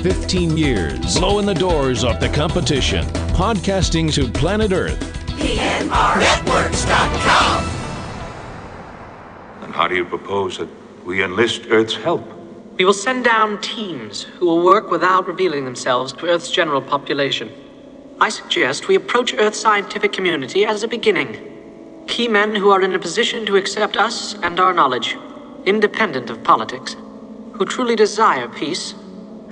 15 years, blowing the doors off the competition. Podcasting to planet Earth. PNRnetworks.com. And how do you propose that we enlist Earth's help? We will send down teams who will work without revealing themselves to Earth's general population. I suggest we approach Earth's scientific community as a beginning. Key men who are in a position to accept us and our knowledge, independent of politics, who truly desire peace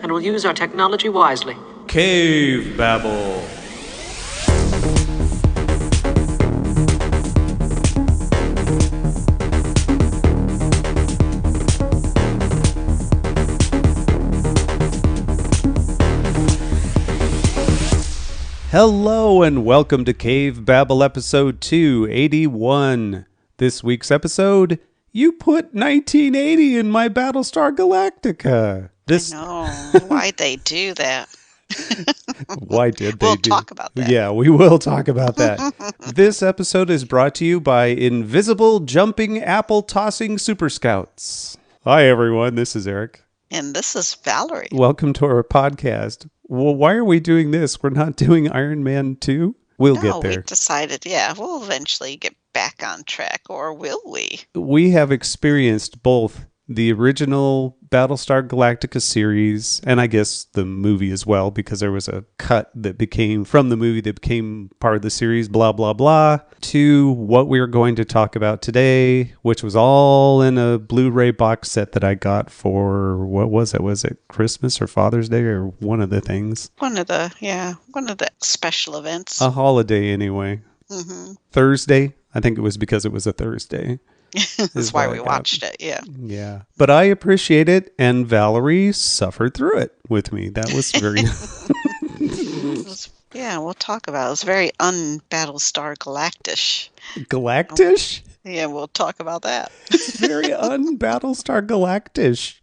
and will use our technology wisely. Cavebabble. Hello and welcome to Cavebabble episode 281. This week's episode, you put 1980 in my Battlestar Galactica. I know. Why'd they do that? Why did they We'll talk about that. Yeah, we will talk about that. This episode is brought to you by Invisible Jumping Apple Tossing Super Scouts. Hi everyone, this is Eric. And this is Valerie. Welcome to our podcast. Well, why are we doing this? We're not doing Iron Man 2? We'll get there. We decided, we'll eventually get back on track, or will we? We have experienced both the original Battlestar Galactica series, and I guess the movie as well, because there was a cut that became, from the movie that became part of the series, blah, blah, blah, to what we're going to talk about today, which was all in a Blu-ray box set that I got for, what was it? Was it Christmas or Father's Day or one of the things? One of the special events. A holiday anyway. Mm-hmm. Thursday. I think it was because it was a Thursday. That's why we watched it, yeah. Yeah. But I appreciate it, and Valerie suffered through it with me. That was very... We'll talk about it. It was very un-Battlestar Galactish. Galactish? Yeah, we'll talk about that. It's very un-Battlestar Galactish.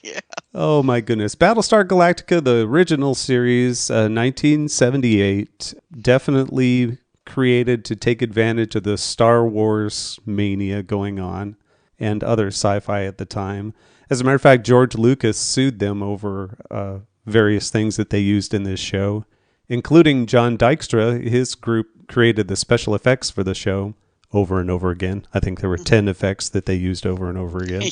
Yeah. Oh my goodness. Battlestar Galactica, the original series, 1978, definitely created to take advantage of the Star Wars mania going on and other sci-fi at the time. As a matter of fact, George Lucas sued them over various things that they used in this show, including John Dykstra. His group created the special effects for the show over and over again. I think there were 10 effects that they used over and over again.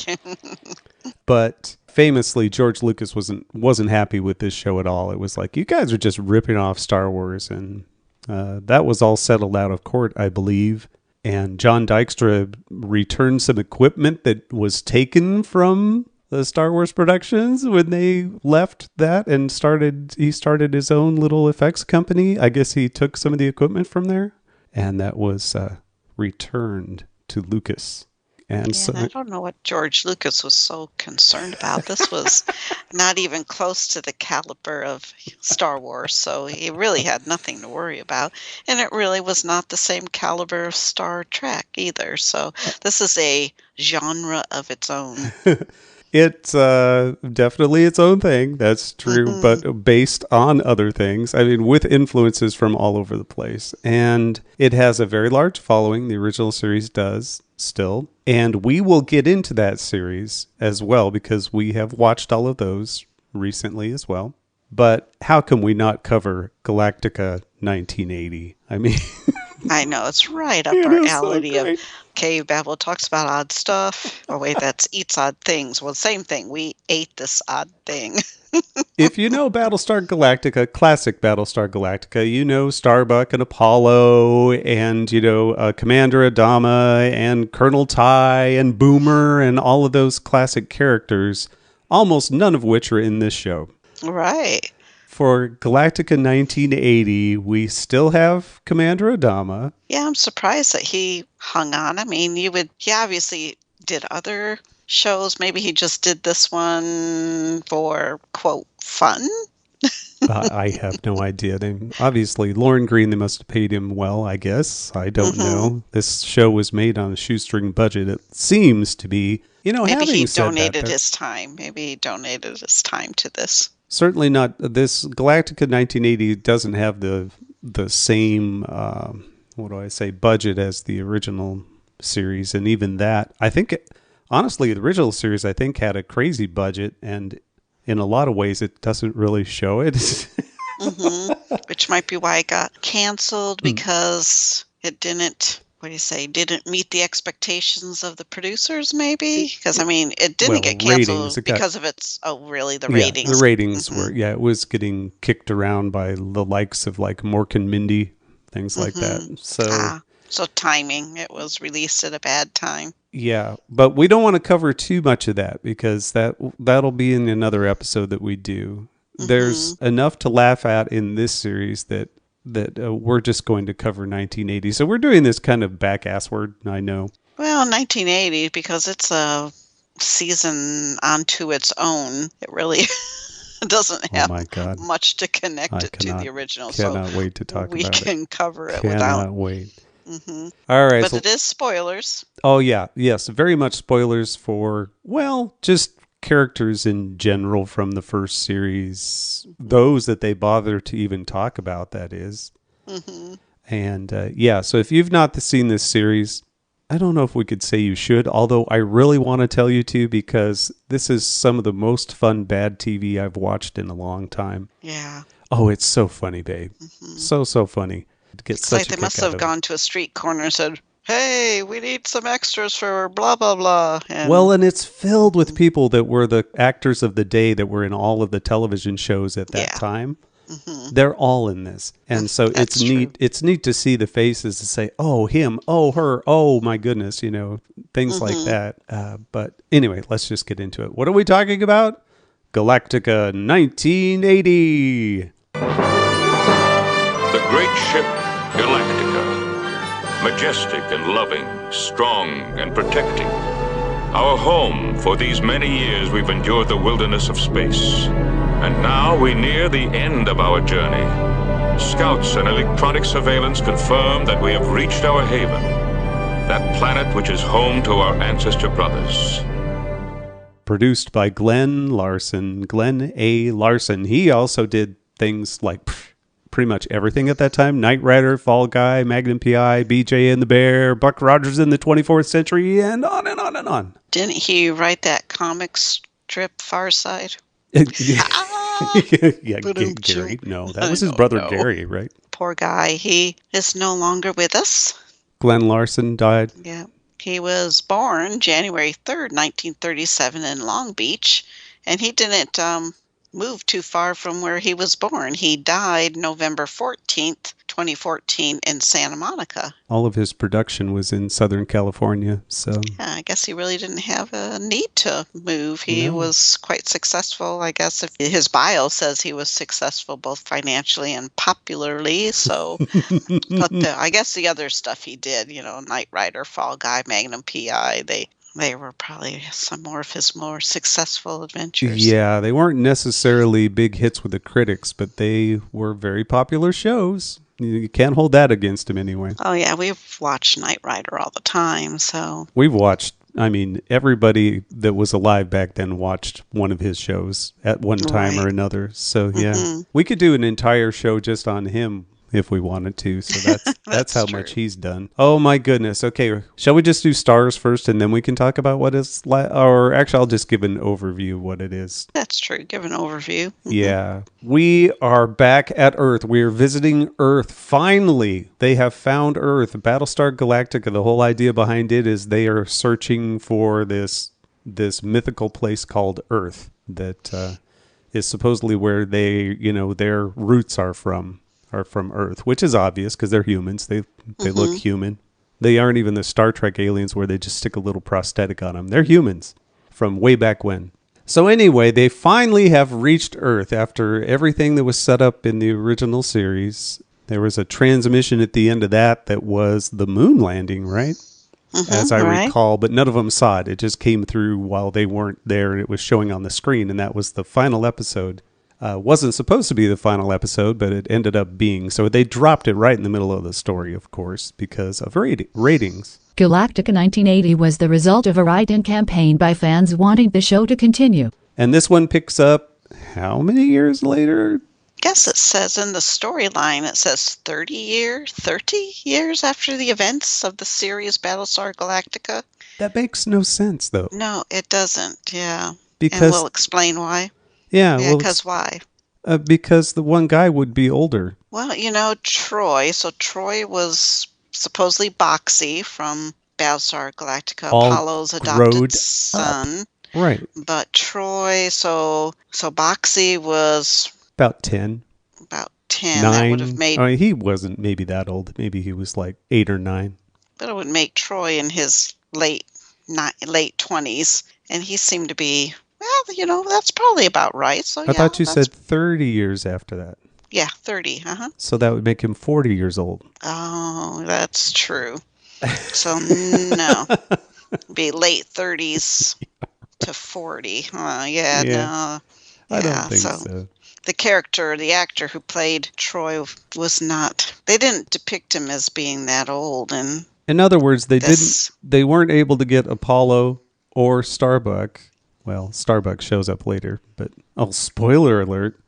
But famously, George Lucas wasn't happy with this show at all. It was like, you guys are just ripping off Star Wars, and that was all settled out of court, I believe. And John Dykstra returned some equipment that was taken from the Star Wars productions when they left that and he started his own little effects company. I guess he took some of the equipment from there, and that was returned to Lucas. And so, I don't know what George Lucas was so concerned about. This was not even close to the caliber of Star Wars, so he really had nothing to worry about. And it really was not the same caliber of Star Trek either. So this is a genre of its own. It's definitely its own thing. That's true, but based on other things. I mean, with influences from all over the place. And it has a very large following. The original series does still. And we will get into that series as well, because we have watched all of those recently as well. But how can we not cover Galactica 1980? I mean... I know, it's right up our alley of Cavebabble talks about odd stuff. Oh, wait, that's eats odd things. Well, same thing. We ate this odd thing. If you know Battlestar Galactica, classic Battlestar Galactica, you know Starbuck and Apollo and, Commander Adama and Colonel Ty and Boomer and all of those classic characters, almost none of which are in this show. Right. For Galactica 1980, we still have Commander Adama. Yeah, I'm surprised that he hung on. I mean, he obviously did other shows. Maybe he just did this one for, quote, fun. I have no idea. Obviously, Lauren Green, they must have paid him well, I guess. I don't know. This show was made on a shoestring budget. It seems to be, Maybe he donated his time. Maybe he donated his time to this. Certainly not. This Galactica 1980 doesn't have the same, budget as the original series. And even that, I think, honestly, the original series, I think, had a crazy budget. And in a lot of ways, it doesn't really show it. Which might be why it got canceled, because it didn't, didn't meet the expectations of the producers, maybe? Because, I mean, it didn't get canceled because of its, the ratings. The ratings were, it was getting kicked around by the likes of like Mork and Mindy, things like that. So timing, it was released at a bad time. Yeah, but we don't want to cover too much of that because that'll be in another episode that we do. There's enough to laugh at in this series that we're just going to cover 1980. So we're doing this kind of back-assward, I know. Well, 1980, because it's a season onto its own, it really doesn't have much to connect it to the original. Cannot wait to talk about it. We can cover it without. Cannot wait. All right. But it is spoilers. Oh, yeah. Yes, very much spoilers for, just characters in general from the first series. Those that they bother to even talk about, that is. And, so if you've not seen this series, I don't know if we could say you should, although I really want to tell you to, because this is some of the most fun bad TV I've watched in a long time. Yeah. Oh, it's so funny, babe. So funny. It's like they must have gone to a street corner and said, hey, we need some extras for blah, blah, blah. And it's filled with people that were the actors of the day that were in all of the television shows at that time. They're all in this. And so it's neat. It's neat to see the faces and say, oh, him, oh, her, oh, my goodness, things like that. But anyway, let's just get into it. What are we talking about? Galactica 1980. The great ship Galactica, majestic and loving, strong and protecting. Our home for these many years we've endured the wilderness of space. And now we near the end of our journey. Scouts and electronic surveillance confirm that we have reached our haven, that planet which is home to our ancestor brothers. Produced by Glenn A. Larson. He also did things like pretty much everything at that time. Knight Rider, Fall Guy, Magnum P.I., BJ and the Bear, Buck Rogers in the 24th Century, and on and on and on. Didn't he write that comic strip, Far Side? Yeah, Gary. No, that was his brother Gary, right? Poor guy. He is no longer with us. Glenn Larson died. Yeah. He was born January 3rd, 1937 in Long Beach, and he didn't move too far from where he was born. He died November 14th, 2014 in Santa Monica. All of his production was in Southern California, so... Yeah, I guess he really didn't have a need to move. He was quite successful, I guess. If his bio says he was successful both financially and popularly, so... But I guess the other stuff he did, Knight Rider, Fall Guy, Magnum P.I., they were probably some more of his more successful adventures. Yeah, they weren't necessarily big hits with the critics, but they were very popular shows. You can't hold that against him anyway. Oh, yeah, we've watched Knight Rider all the time, so... We've watched, everybody that was alive back then watched one of his shows at one time or another. So, yeah. We could do an entire show just on him if we wanted to. So that's how much he's done. Oh my goodness. Okay, shall we just do stars first and then we can talk about what it's like? Or actually, I'll just give an overview of what it is. That's true. Give an overview. Yeah. We are back at Earth. We're visiting Earth. Finally, they have found Earth. Battlestar Galactica, the whole idea behind it is they are searching for this mythical place called Earth that is supposedly where their roots are from Earth, which is obvious because they're humans. They look human. They aren't even the Star Trek aliens where they just stick a little prosthetic on them. They're humans from way back when. So anyway, they finally have reached Earth after everything that was set up in the original series. There was a transmission at the end of that was the moon landing, right? As I recall, but none of them saw it. It just came through while they weren't there, and it was showing on the screen, and that was the final episode. Wasn't supposed to be the final episode, but it ended up being. So they dropped it right in the middle of the story, of course, because of ratings. Galactica 1980 was the result of a write-in campaign by fans wanting the show to continue. And this one picks up how many years later? I guess it says in the storyline, it says 30 years after the events of the series Battlestar Galactica. That makes no sense, though. No, it doesn't, yeah. Because, and we'll explain why. Yeah, Yeah, well, because why? because the one guy would be older. Well, Troy. So Troy was supposedly Boxy from Battlestar Galactica, All Apollo's adopted growed up. son. Right. But Troy, so Boxy was About 10. about 10. That would have 9. made, I mean, he wasn't maybe that old. Maybe he was like 8 or 9. but it would make Troy in his late 20s, and he seemed to be, well, that's probably about right. So I thought you said 30 years after that. Yeah, 30. So that would make him 40 years old. Oh, that's true. So no, be late 30s to 40. Yeah. No. I don't think so. The actor who played Troy was not. They didn't depict him as being that old, and in other words, they weren't able to get Apollo or Starbuck. Well, Starbuck shows up later, but spoiler alert.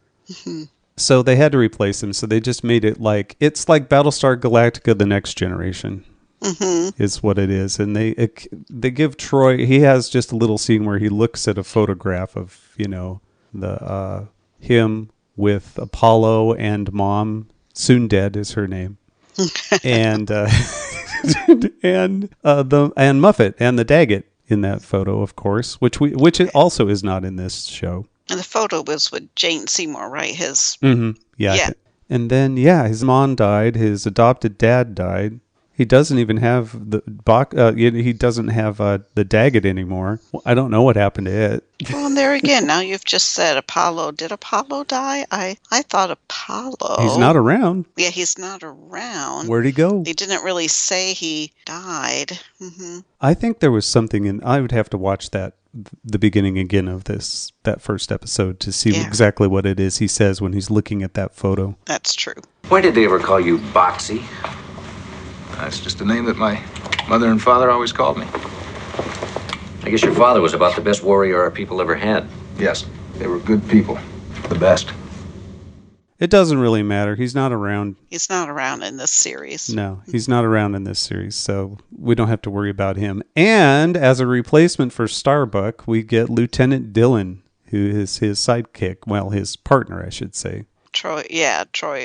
So they had to replace him. So they just made it it's like Battlestar Galactica: The Next Generation. Is what it is. And they give Troy, he has just a little scene where he looks at a photograph of, the him with Apollo and Mom, soon dead is her name. And and Muffet and the Daggett in that photo, of course, which it also is not in this show. And the photo was with Jane Seymour, right? His Yeah. And then his mom died, his adopted dad died. He doesn't even have he doesn't have the Daggett anymore. Well, I don't know what happened to it. Well, and there again, now you've just said Apollo. Did Apollo die? I thought Apollo. He's not around. Yeah, he's not around. Where'd he go? They didn't really say he died. I think there was something I would have to watch the beginning again of that first episode to see exactly what it is he says when he's looking at that photo. That's true. Why did they ever call you Boxy? That's just a name that my mother and father always called me. I guess your father was about the best warrior our people ever had. Yes, they were good people. The best. It doesn't really matter. He's not around. He's not around in this series. No, he's not around in this series, so we don't have to worry about him. And as a replacement for Starbuck, we get Lieutenant Dillon, who is his sidekick. Well, his partner, I should say. Troy.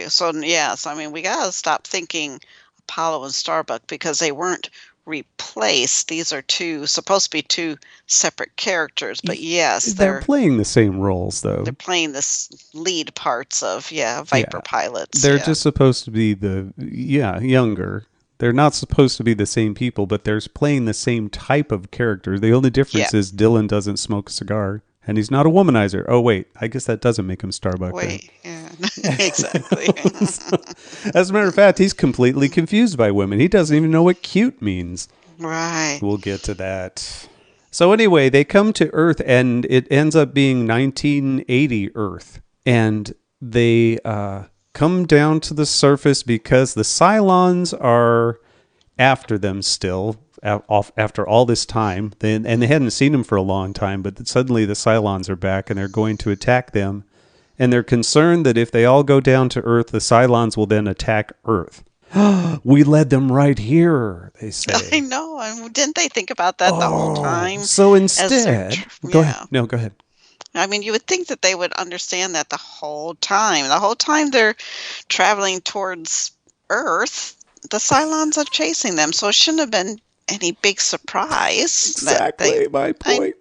So, I mean, we got to stop thinking Apollo and Starbuck because they weren't replaced. These are supposed to be two separate characters, but yes, they're playing the same roles, though. They're playing this lead parts of Viper pilots. They're just supposed to be younger. They're not supposed to be the same people, but they're playing the same type of character. The only difference is Dylan doesn't smoke a cigar. And he's not a womanizer. Oh, wait. I guess that doesn't make him Starbuck. Wait, yeah, exactly. As a matter of fact, he's completely confused by women. He doesn't even know what cute means. Right. We'll get to that. So anyway, they come to Earth, and it ends up being 1980 Earth. And they come down to the surface because the Cylons are after them still. After all this time, and they hadn't seen them for a long time, but suddenly the Cylons are back and they're going to attack them, and they're concerned that if they all go down to Earth, the Cylons will then attack Earth. We led them right here, they say. I know. Didn't they think about that the whole time? So instead, go ahead. No, go ahead. I mean, you would think that they would understand that the whole time. The whole time they're traveling towards Earth, the Cylons are chasing them, so it shouldn't have been any big surprise. Exactly my point.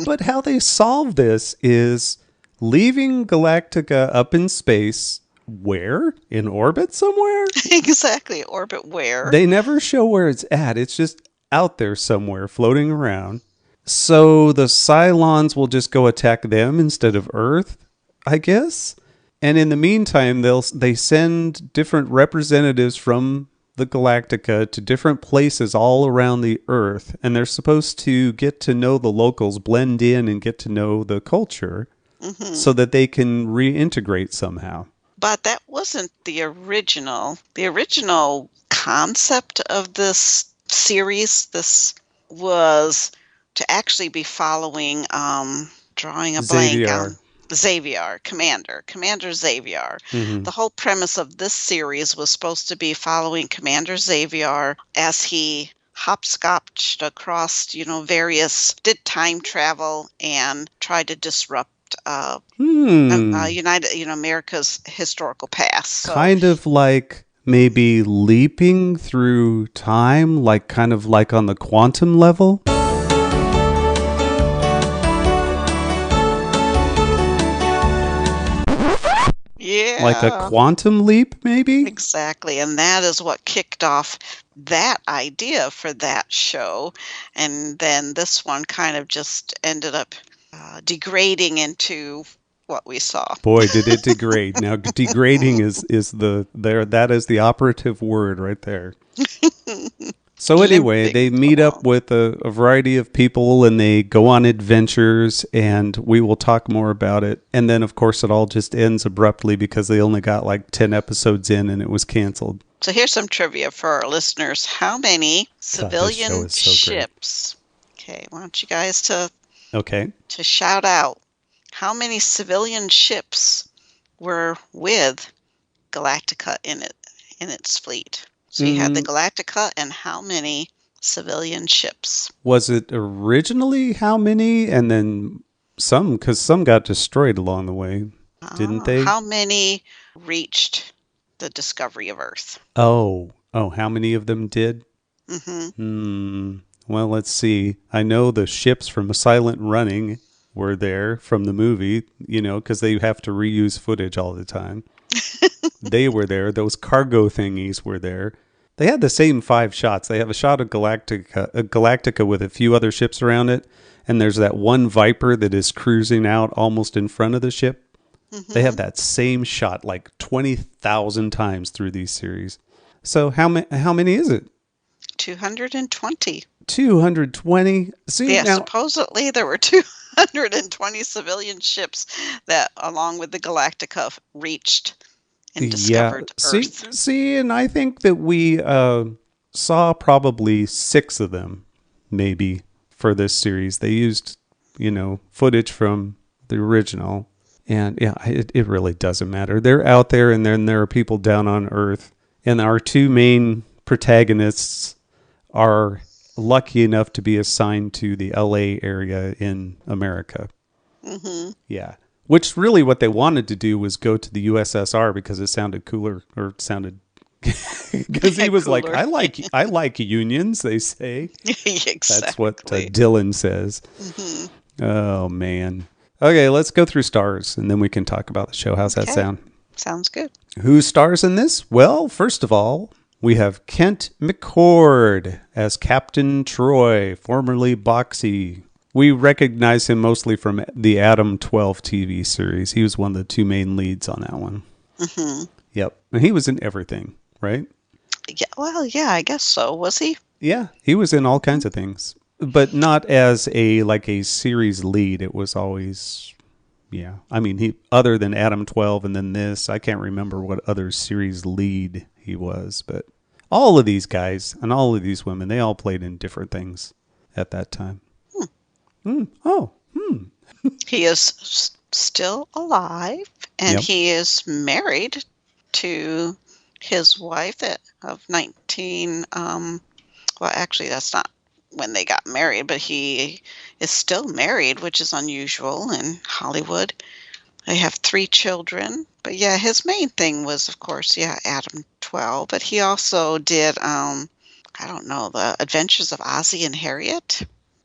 But how they solve this is leaving Galactica up in space. Where? In orbit somewhere? Exactly. Orbit where? They never show where it's at. It's just out there somewhere floating around. So the Cylons will just go attack them instead of Earth, I guess. And in the meantime, they send different representatives from the Galactica to different places all around the Earth, and they're supposed to get to know the locals, blend in, and get to know the culture so that they can reintegrate somehow. But that wasn't the original. The original concept of this series, this was to actually be following, drawing a blank on Commander Xavier. The whole premise of this series was supposed to be following Commander Xavier as he hopscotched across, did time travel and tried to disrupt America's historical past. So, kind of like maybe leaping through time, like kind of like on the quantum level. Yeah. Like a quantum leap, maybe? Exactly. And that is what kicked off that idea for that show. And then this one kind of just ended up degrading into what we saw. Boy, did it degrade. Now, degrading is that is the operative word right there. So anyway, they meet up with a variety of people and they go on adventures, and we will talk more about it. And then, of course, it all just ends abruptly because they only got like 10 episodes in and it was canceled. So here's some trivia for our listeners. How many civilian ships? Okay, I want you guys to shout out. How many civilian ships were with Galactica in its fleet? So you had the Galactica, and how many civilian ships? Was it originally how many? And then some, because some got destroyed along the way, didn't they? How many reached the discovery of Earth? Oh, how many of them did? Well, let's see. I know the ships from Silent Running were there from the movie, because they have to reuse footage all the time. They were there. Those cargo thingies were there. They had the same 5 shots. They have a shot of Galactica with a few other ships around it, and there's that one Viper that is cruising out almost in front of the ship. They have that same shot like 20,000 times through these series. So how many is it? 220. 220? See, yeah, now, supposedly there were 220 civilian ships that, along with the Galactica, reached and discovered Earth. See, and I think that we saw probably 6 of them, maybe, for this series. They used, footage from the original. And yeah, it really doesn't matter. They're out there, and then there are people down on Earth. And our 2 main protagonists are lucky enough to be assigned to the LA area in America. Yeah. Which really what they wanted to do was go to the USSR because it sounded cooler, or it sounded because he was cooler. Like, I like unions, they say. Exactly. That's what Dylan says. Oh, man. Okay, let's go through stars, and then we can talk about the show. How's that sound? Sounds good. Who stars in this? Well, first of all, we have Kent McCord as Captain Troy, formerly Boxy. We recognize him mostly from the Adam 12 TV series. He was one of the 2 main leads on that one. Yep. And he was in everything, right? Yeah. Well, yeah, I guess so. Was he? Yeah, he was in all kinds of things. But not as a series lead. It was always, I mean, he other than Adam 12 and then this, I can't remember what other series lead he was. But all of these guys and all of these women, they all played in different things at that time. He is still alive, and he is married to his wife of 19. Well, actually, that's not when they got married, but he is still married, which is unusual in Hollywood. They have 3 children. But yeah, his main thing was, of course, Adam 12. But he also did, The Adventures of Ozzie and Harriet.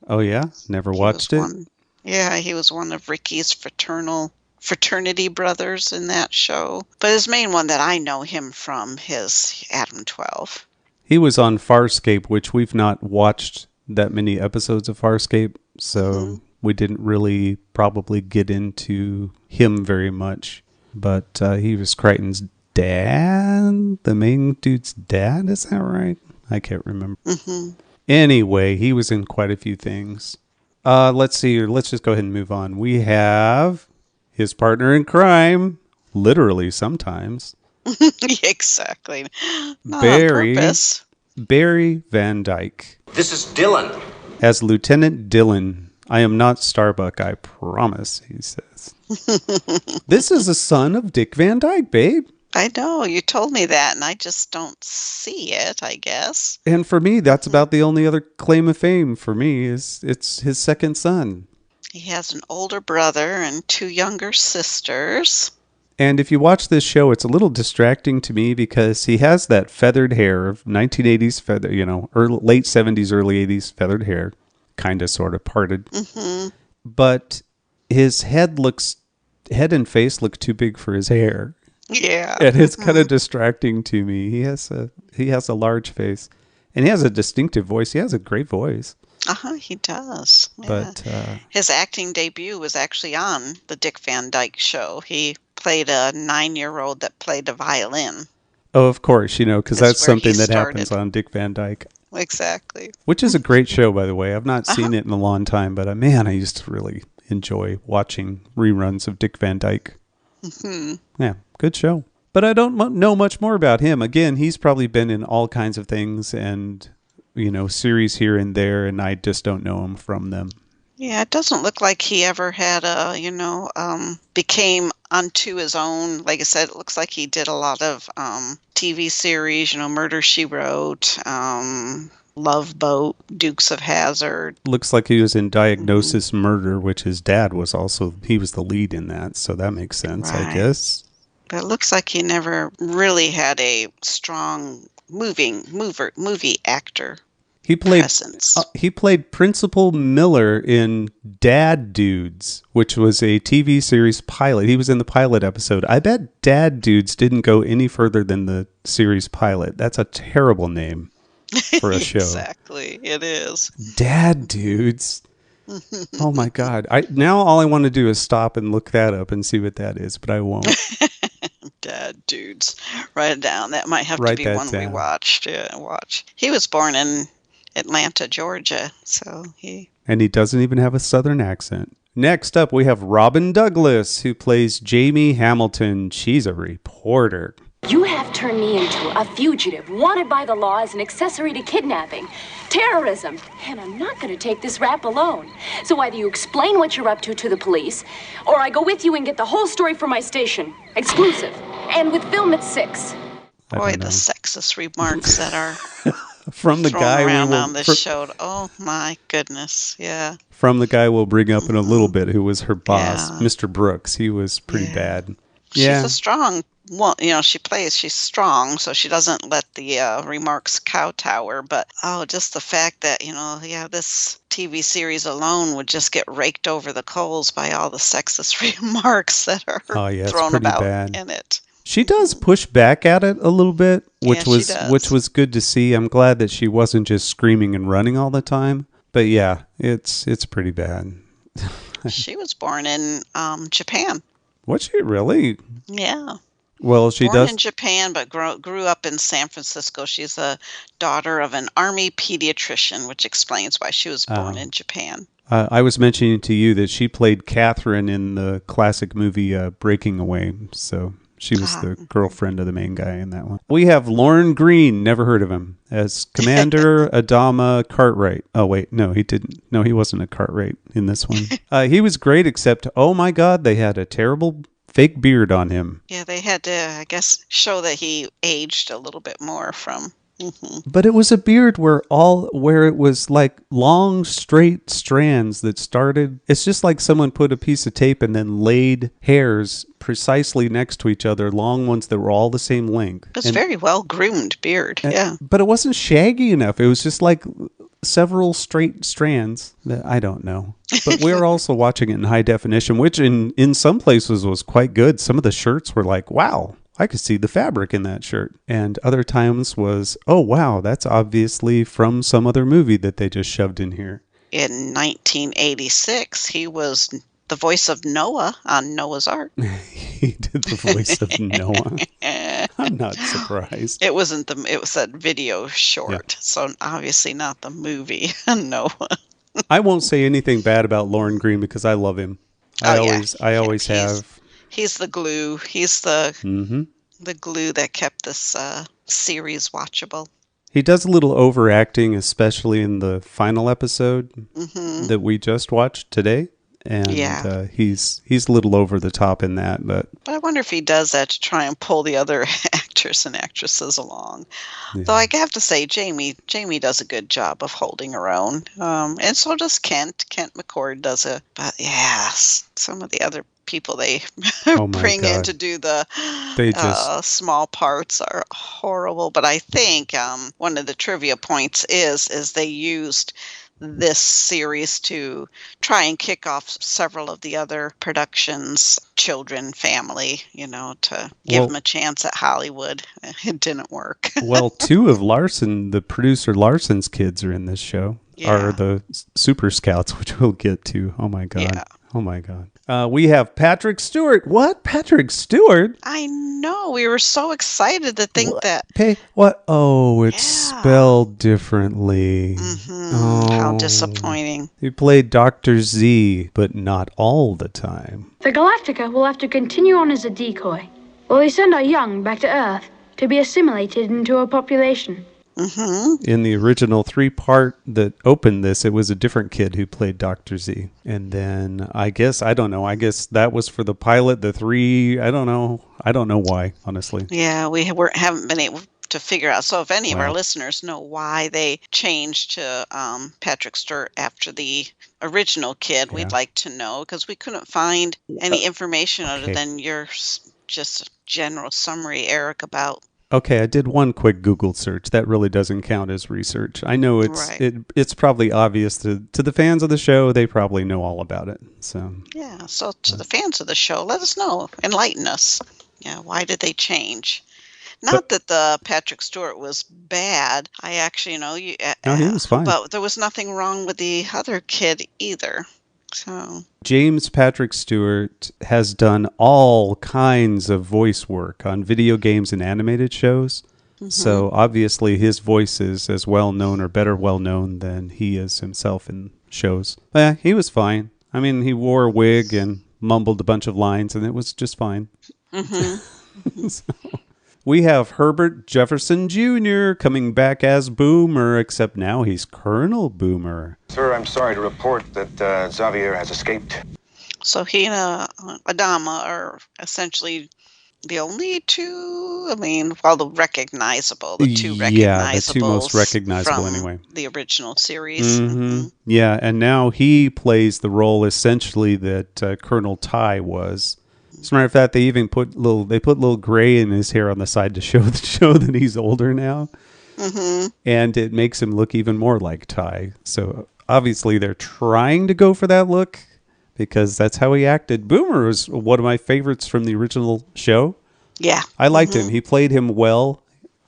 Oh, yeah? Never watched it? He was one of Ricky's fraternity brothers in that show. But his main one that I know him from is Adam 12. He was on Farscape, which we've not watched that many episodes of Farscape, so we didn't really probably get into him very much. But he was Crichton's dad, the main dude's dad, is that right? I can't remember. Anyway, he was in quite a few things. Let's see. Let's just go ahead and move on. We have his partner in crime, literally sometimes. Exactly. Not on purpose. Barry Van Dyke. This is Dylan. As Lieutenant Dylan. I am not Starbuck, I promise, he says. This is a son of Dick Van Dyke, babe. I know, you told me that, and I just don't see it, I guess. And for me, that's about the only other claim of fame for me is it's his second son. He has an older brother and 2 younger sisters. And if you watch this show, it's a little distracting to me because he has that feathered hair of 1980s feather, late 70s, early 80s feathered hair, kind of sort of parted. Mm-hmm. But his head and face look too big for his hair. Yeah. And it's kind of distracting to me. He has a large face, and he has a distinctive voice. He has a great voice. He does. Yeah. But his acting debut was actually on the Dick Van Dyke Show. He played a 9-year-old that played the violin. Oh, of course, because that's where something he that started. happens on Dick Van Dyke. Exactly. Which is a great show, by the way. I've not seen it in a long time, but man, I used to really enjoy watching reruns of Dick Van Dyke. Mm-hmm. Yeah, good show. But I don't know much more about him. Again, he's probably been in all kinds of things and, series here and there, and I just don't know him from them. Yeah, it doesn't look like he ever had became unto his own. Like I said, it looks like he did a lot of TV series, Murder, She Wrote, Love Boat, Dukes of Hazzard. Looks like he was in Diagnosis Murder, which his dad was he was the lead in that, so that makes sense, Right. I guess. But it looks like he never really had a strong movie actor. He played presence. He played Principal Miller in Dad Dudes, which was a TV series pilot. He was in the pilot episode. I bet Dad Dudes didn't go any further than the series pilot. That's a terrible name for a show. Exactly, it is. Dad Dudes. Oh my God! Now all I want to do is stop and look that up and see what that is, but I won't. Dad Dudes, write it down. That might have Write to be that one we down. watched. Yeah, watch. He was born in Atlanta, Georgia, so And he doesn't even have a Southern accent. Next up, we have Robin Douglas, who plays Jamie Hamilton. She's a reporter. You have turned me into a fugitive, wanted by the law as an accessory to kidnapping, terrorism, and I'm not going to take this rap alone. So either you explain what you're up to the police, or I go with you and get the whole story for my station, exclusive, and with film at 6. boy, the sexist remarks that are from the thrown guy around on this show. Oh my goodness, yeah. From the guy we'll bring up in a little bit, who was her boss, Yeah. Mr. Brooks. He was pretty bad. She's Yeah. a strong, she's strong, so she doesn't let the remarks kowtow her. But, just the fact that, this TV series alone would just get raked over the coals by all the sexist remarks that are thrown pretty about bad. in it. She does push back at it a little bit, which Yeah, she does. which was good to see. I'm glad that she wasn't just screaming and running all the time. But yeah, it's pretty bad. She was born in Japan. Was she really? Yeah. Well, she Born does. in Japan, but grew up in San Francisco. She's a daughter of an army pediatrician, which explains why she was born in Japan. I was mentioning to you that she played Catherine in the classic movie Breaking Away. So she was the girlfriend of the main guy in that one. We have Lorne Greene, never heard of him, as Commander Adama Cartwright. Oh, wait, no, he didn't. No, he wasn't a Cartwright in this one. He was great, except, oh my God, they had a terrible fake beard on him. Yeah, they had to, I guess, show that he aged a little bit more from. But it was a beard where it was like long straight strands that started. It's just like someone put a piece of tape and then laid hairs precisely next to each other, long ones that were all the same length. It's a very well groomed beard. Yeah. But it wasn't shaggy enough. It was just like several straight strands that I don't know. But we were also watching it in high definition, which in some places was quite good. Some of the shirts were like, wow, I could see the fabric in that shirt. And other times was, oh, wow, that's obviously from some other movie that they just shoved in here. In 1986, he was the voice of Noah on Noah's Ark. He did the voice of Noah. I'm not surprised. It was a video short, so obviously not the movie Noah. I won't say anything bad about Lorne Greene because I love him. I always have. He's the glue. He's the glue that kept this series watchable. He does a little overacting, especially in the final episode that we just watched today. And Yeah. he's a little over the top in that, but I wonder if he does that to try and pull the other actors and actresses along. Though I have to say, Jamie does a good job of holding her own, and so does Kent. Kent McCord does a. But yes, some of the other people they bring in to do the small parts are horrible. But I think one of the trivia points is they used this series to try and kick off several of the other productions, children, family, to give them a chance at Hollywood. It didn't work. Well, two of the producer Larson's kids are in this show, are the Super Scouts, which we'll get to. Oh my God. Yeah. Oh my God. We have Patrick Stewart. What? Patrick Stewart? I know. We were so excited to think that. What? Oh, it's spelled differently. Oh. How disappointing. He played Dr. Z, but not all the time. The Galactica will have to continue on as a decoy, while we send our young back to Earth to be assimilated into a population. In the original 3-part that opened this, it was a different kid who played Dr. Z. And then I guess that was for the pilot, the 3, I don't know why, honestly. Yeah, we haven't been able to figure out. So if any of our listeners know why they changed to Patrick Stewart after the original kid, we'd like to know, because we couldn't find any information other than your just general summary, Eric, about. Okay, I did one quick Google search. That really doesn't count as research. I know it's probably obvious to the fans of the show. They probably know all about it. So so to the fans of the show, let us know. Enlighten us. Yeah, why did they change? Not that the Patrick Stewart was bad. I actually he was fine. But there was nothing wrong with the other kid either. So James Patrick Stewart has done all kinds of voice work on video games and animated shows. So obviously his voice is as well known or better well known than he is himself in shows. He was fine. I mean, he wore a wig and mumbled a bunch of lines, and it was just fine. So, we have Herbert Jefferson Jr. coming back as Boomer, except now he's Colonel Boomer. Sir, I'm sorry to report that Xavier has escaped. So he and Adama are essentially the only two, the recognizable, the two most recognizable from anyway. The original series. Yeah, and now he plays the role essentially that Colonel Ty was. As a matter of fact, they even put little gray in his hair on the side to show that he's older now. And it makes him look even more like Ty. So obviously they're trying to go for that look because that's how he acted. Boomer was one of my favorites from the original show. Yeah. I liked him. He played him well.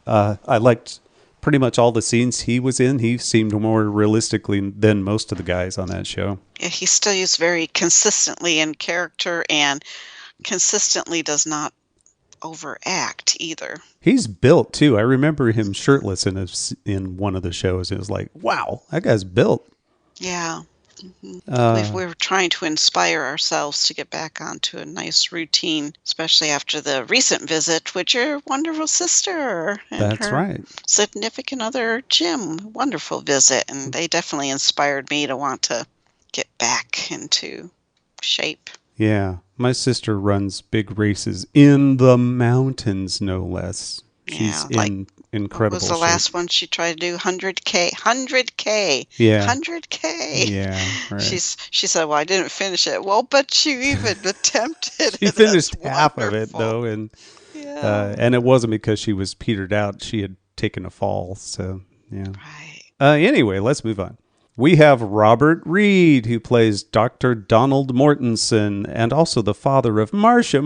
I liked pretty much all the scenes he was in. He seemed more realistically than most of the guys on that show. Yeah, he stays very consistently in character and consistently does not overact either. He's built too. I remember him shirtless in one of the shows. It was like, wow, that guy's built. Yeah. We were trying to inspire ourselves to get back onto a nice routine, especially after the recent visit with your wonderful sister and That's her right. significant other, Jim. Wonderful visit, and they definitely inspired me to want to get back into shape. Yeah. My sister runs big races in the mountains, no less. She's incredible. What was the last one she tried to do? 100K. 100K. Yeah. 100K. Yeah. Right. She said, well, I didn't finish it. Well, but you even attempted. She finished half of it, though. And it wasn't because she was petered out. She had taken a fall. So, yeah. Right. Anyway, let's move on. We have Robert Reed, who plays Dr. Donald Mortensen, and also the father of Marcia.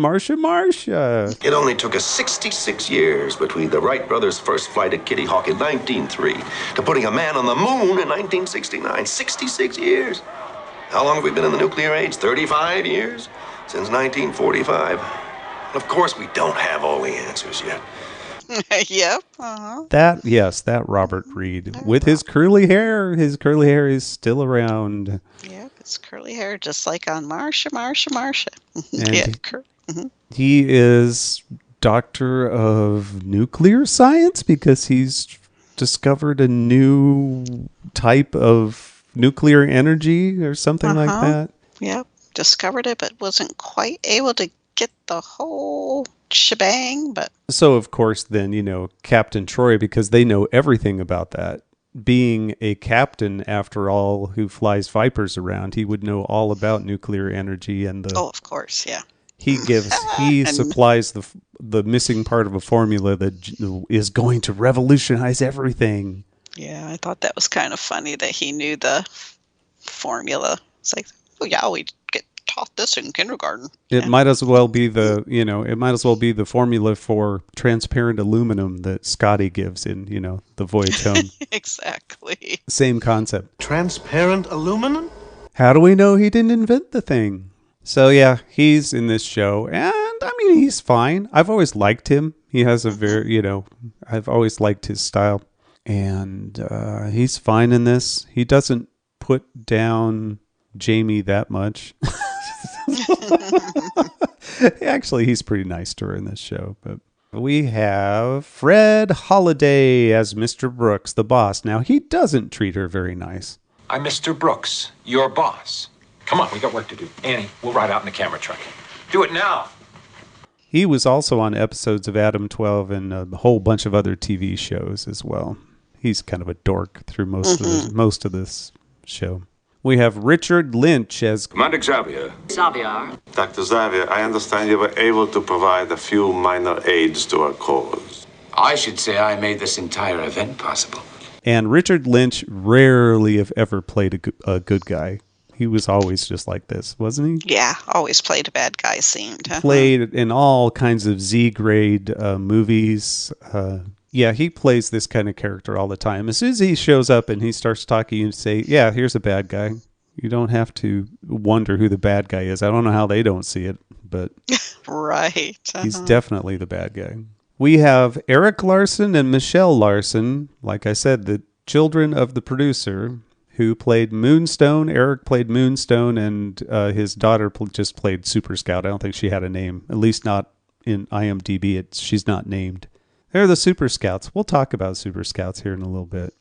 It only took us 66 years between the Wright brothers' first flight at Kitty Hawk in 1903 to putting a man on the moon in 1969. 66 years. How long have we been in the nuclear age? 35 years? Since 1945. Of course, we don't have all the answers yet. Yep. That Robert Reed with his curly hair. His curly hair is still around. Yep, it's curly hair, just like on Marcia. He is doctor of nuclear science because he's discovered a new type of nuclear energy or something like that. Yep. discovered it, but wasn't quite able to get the whole shebang. But so, of course, then, Captain Troy, because they know everything about that. Being a captain, after all, who flies Vipers around, he would know all about nuclear energy and the... Oh, of course, yeah. He supplies the missing part of a formula that is going to revolutionize everything. Yeah, I thought that was kind of funny that he knew the formula. It's like, oh yeah, we get taught this in kindergarten. It might as well be the formula for transparent aluminum that Scotty gives in, the Voyage Home. Exactly. Same concept. Transparent aluminum? How do we know he didn't invent the thing? So yeah, he's in this show, and he's fine. I've always liked him. He has a very, I've always liked his style, and he's fine in this. He doesn't put down Jamie that much. Actually, he's pretty nice to her in this show. But we have Fred Holiday as Mr. Brooks, the boss. Now, he doesn't treat her very nice. I'm Mr. Brooks, your boss. Come on, we got work to do. Annie, we'll ride out in the camera truck. Do it now. He was also on episodes of Adam 12 and a whole bunch of other TV shows as well. He's kind of a dork through most of this show. We have Richard Lynch as Commander Xavier. Xavier. Dr. Xavier, I understand you were able to provide a few minor aids to our cause. I should say I made this entire event possible. And Richard Lynch rarely, if ever, played a good guy. He was always just like this, wasn't he? Yeah, always played a bad guy, seemed. Played in all kinds of Z-grade movies. Yeah, he plays this kind of character all the time. As soon as he shows up and he starts talking, you say, yeah, here's a bad guy. You don't have to wonder who the bad guy is. I don't know how they don't see it, but right. He's definitely the bad guy. We have Eric Larson and Michelle Larson, like I said, the children of the producer, who played Moonstone. Eric played Moonstone, and his daughter just played Super Scout. I don't think she had a name, at least not in IMDb. She's not named. They're the Super Scouts. We'll talk about Super Scouts here in a little bit.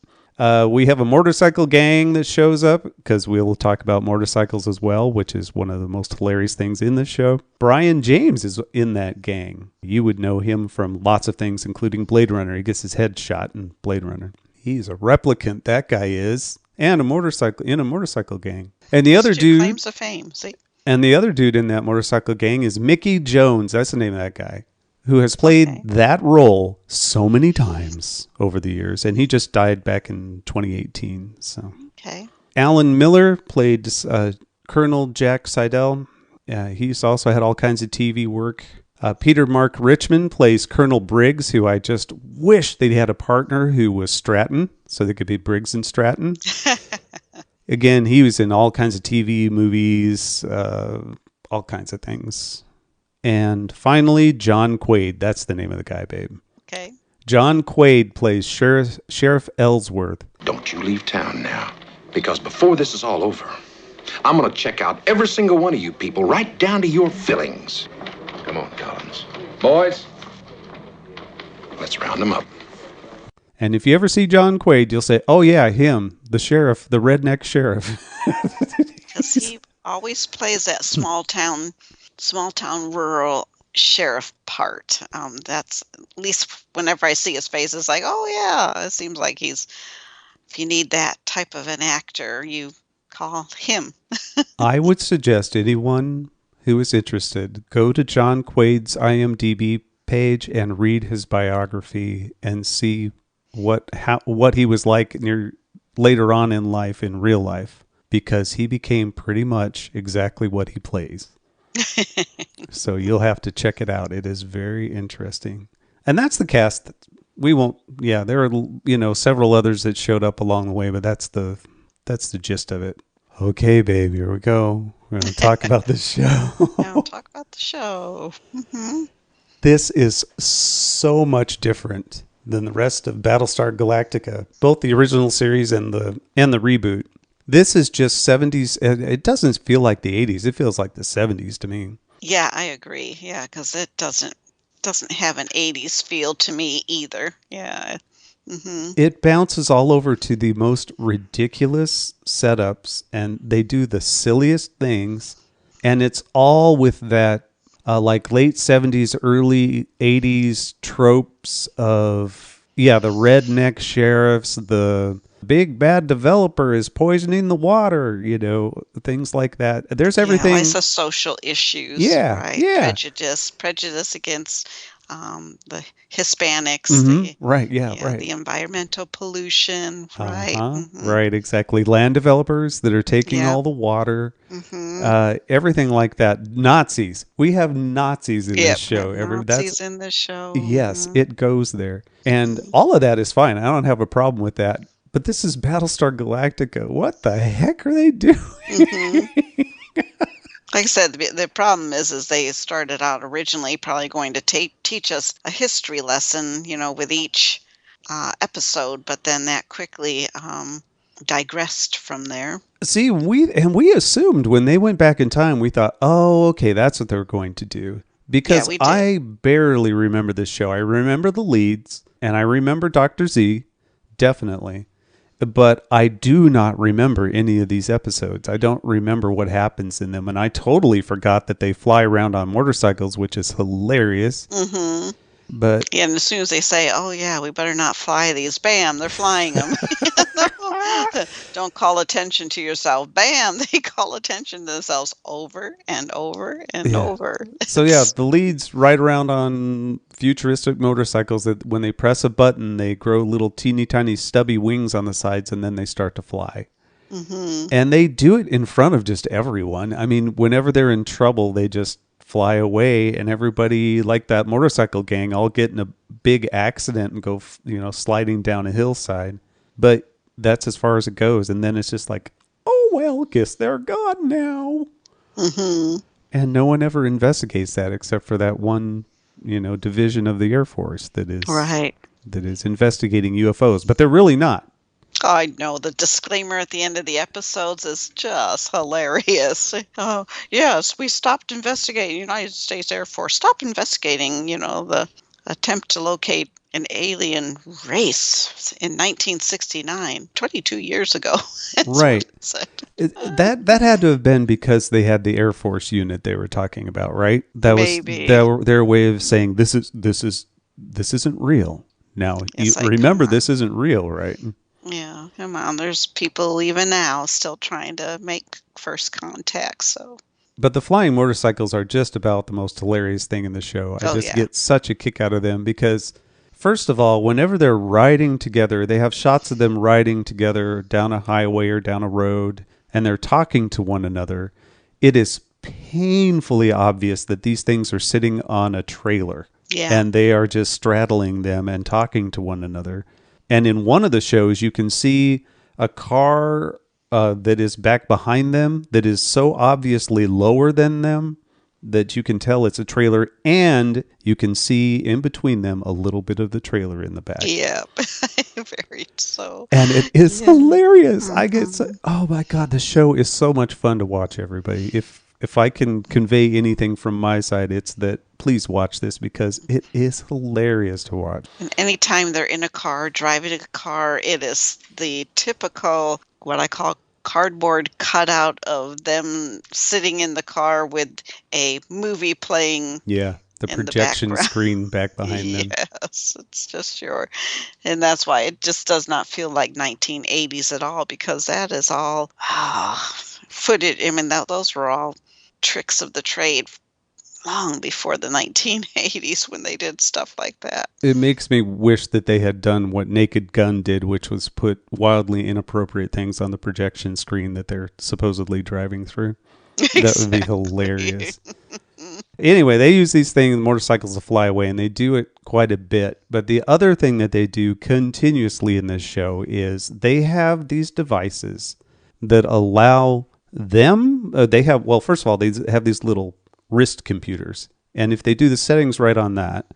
We have a motorcycle gang that shows up, because we will talk about motorcycles as well, which is one of the most hilarious things in the show. Brian James is in that gang. You would know him from lots of things, including Blade Runner. He gets his head shot in Blade Runner. He's a replicant, that guy is. And in a motorcycle gang. And the other dude claims of fame. See? And the other dude in that motorcycle gang is Mickey Jones. That's the name of that guy, who has played that role so many times over the years, and he just died back in 2018. So, Alan Miller played Colonel Jack Seidel. He's also had all kinds of TV work. Peter Mark Richmond plays Colonel Briggs, who I just wish they had a partner who was Stratton, so they could be Briggs and Stratton. Again, he was in all kinds of TV, movies, all kinds of things. And finally, John Quaid. That's the name of the guy, babe. Okay. John Quaid plays Sheriff Ellsworth. Don't you leave town now, because before this is all over, I'm going to check out every single one of you people, right down to your fillings. Come on, Collins. Boys, let's round them up. And if you ever see John Quaid, you'll say, oh yeah, him, the sheriff, the redneck sheriff. Because he always plays that small town rural sheriff part. That's, at least whenever I see his face, it's like, oh yeah, it seems like if you need that type of an actor, you call him. I would suggest anyone who is interested, go to John Quaid's IMDb page and read his biography and see what he was like later on in life, in real life, because he became pretty much exactly what he plays. So you'll have to check it out. It is very interesting. And that's the cast. There are, several others that showed up along the way, but that's the gist of it. Okay, babe, here we go. We're going to talk about this show. Now talk about the show. Mm-hmm. This is so much different than the rest of Battlestar Galactica, both the original series and the reboot. This is just 70s. It doesn't feel like the 80s. It feels like the 70s to me. Yeah, I agree. Yeah, because it doesn't have an 80s feel to me either. Yeah. Mm-hmm. It bounces all over to the most ridiculous setups, and they do the silliest things. And it's all with that like late 70s, early 80s tropes of, the redneck sheriffs, the big bad developer is poisoning the water, things like that. There's everything. Lots of social issues. Yeah, right? yeah. Prejudice against the Hispanics. Right, The environmental pollution. Right. Right, exactly. Land developers that are taking all the water. Everything like that. Nazis. We have Nazis in this show. Nazis in this show. Yes, it goes there. And all of that is fine. I don't have a problem with that. But this is Battlestar Galactica. What the heck are they doing? Like I said, the problem is they started out originally probably going to teach us a history lesson, with each episode, but then that quickly digressed from there. See, we assumed when they went back in time, we thought, oh, okay, that's what they're going to do. Because I barely remember this show. I remember the leads, and I remember Dr. Z, definitely. But I do not remember any of these episodes. I don't remember what happens in them. And I totally forgot that they fly around on motorcycles, which is hilarious. But and as soon as they say, oh, yeah, we better not fly these, bam, they're flying them. Don't call attention to yourself. Bam, they call attention to themselves over and over and over. So, the leads ride around on futuristic motorcycles that when they press a button, they grow little teeny tiny stubby wings on the sides and then they start to fly. And they do it in front of just everyone. I mean, whenever they're in trouble, they just fly away, and everybody, like that motorcycle gang, all get in a big accident and go, sliding down a hillside. But that's as far as it goes. And then it's just like, oh, well, guess they're gone now. And no one ever investigates that except for that one, division of the Air Force that is investigating UFOs. But they're really not. I know the disclaimer at the end of the episodes is just hilarious. Oh, yes, we stopped investigating. United States Air Force stopped investigating, the attempt to locate an alien race in 1969, 22 years ago. Right. That had to have been because they had the Air Force unit they were talking about, right? That Maybe. was their way of saying this isn't real. Now, remember, this isn't real, right? Yeah, come on. There's people even now still trying to make first contact, so. But the flying motorcycles are just about the most hilarious thing in the show. I get such a kick out of them because, first of all, whenever they're riding together, they have shots of them riding together down a highway or down a road, and they're talking to one another. It is painfully obvious that these things are sitting on a trailer. Yeah. And they are just straddling them and talking to one another. And in one of the shows, you can see a car that is back behind them that is so obviously lower than them that you can tell it's a trailer, and you can see in between them a little bit of the trailer in the back. Yeah, very so. And it is hilarious. I get oh my God, the show is so much fun to watch, everybody. If I can convey anything from my side, it's that please watch this because it is hilarious to watch. And anytime they're in a car, driving a car, it is the typical, what I call cardboard cutout of them sitting in the car with a movie playing. Yeah, the projection screen back behind them. Yes, it's just sure. And that's why it just does not feel like 1980s at all, because that is all footage. I mean, those were all tricks of the trade long before the 1980s when they did stuff like that. It makes me wish that they had done what Naked Gun did, which was put wildly inappropriate things on the projection screen that they're supposedly driving through. Exactly. That would be hilarious. Anyway, they use these things, motorcycles, to fly away, and they do it quite a bit. But the other thing that they do continuously in this show is they have these devices that allow them, first of all, they have these little wrist computers. And if they do the settings right on that,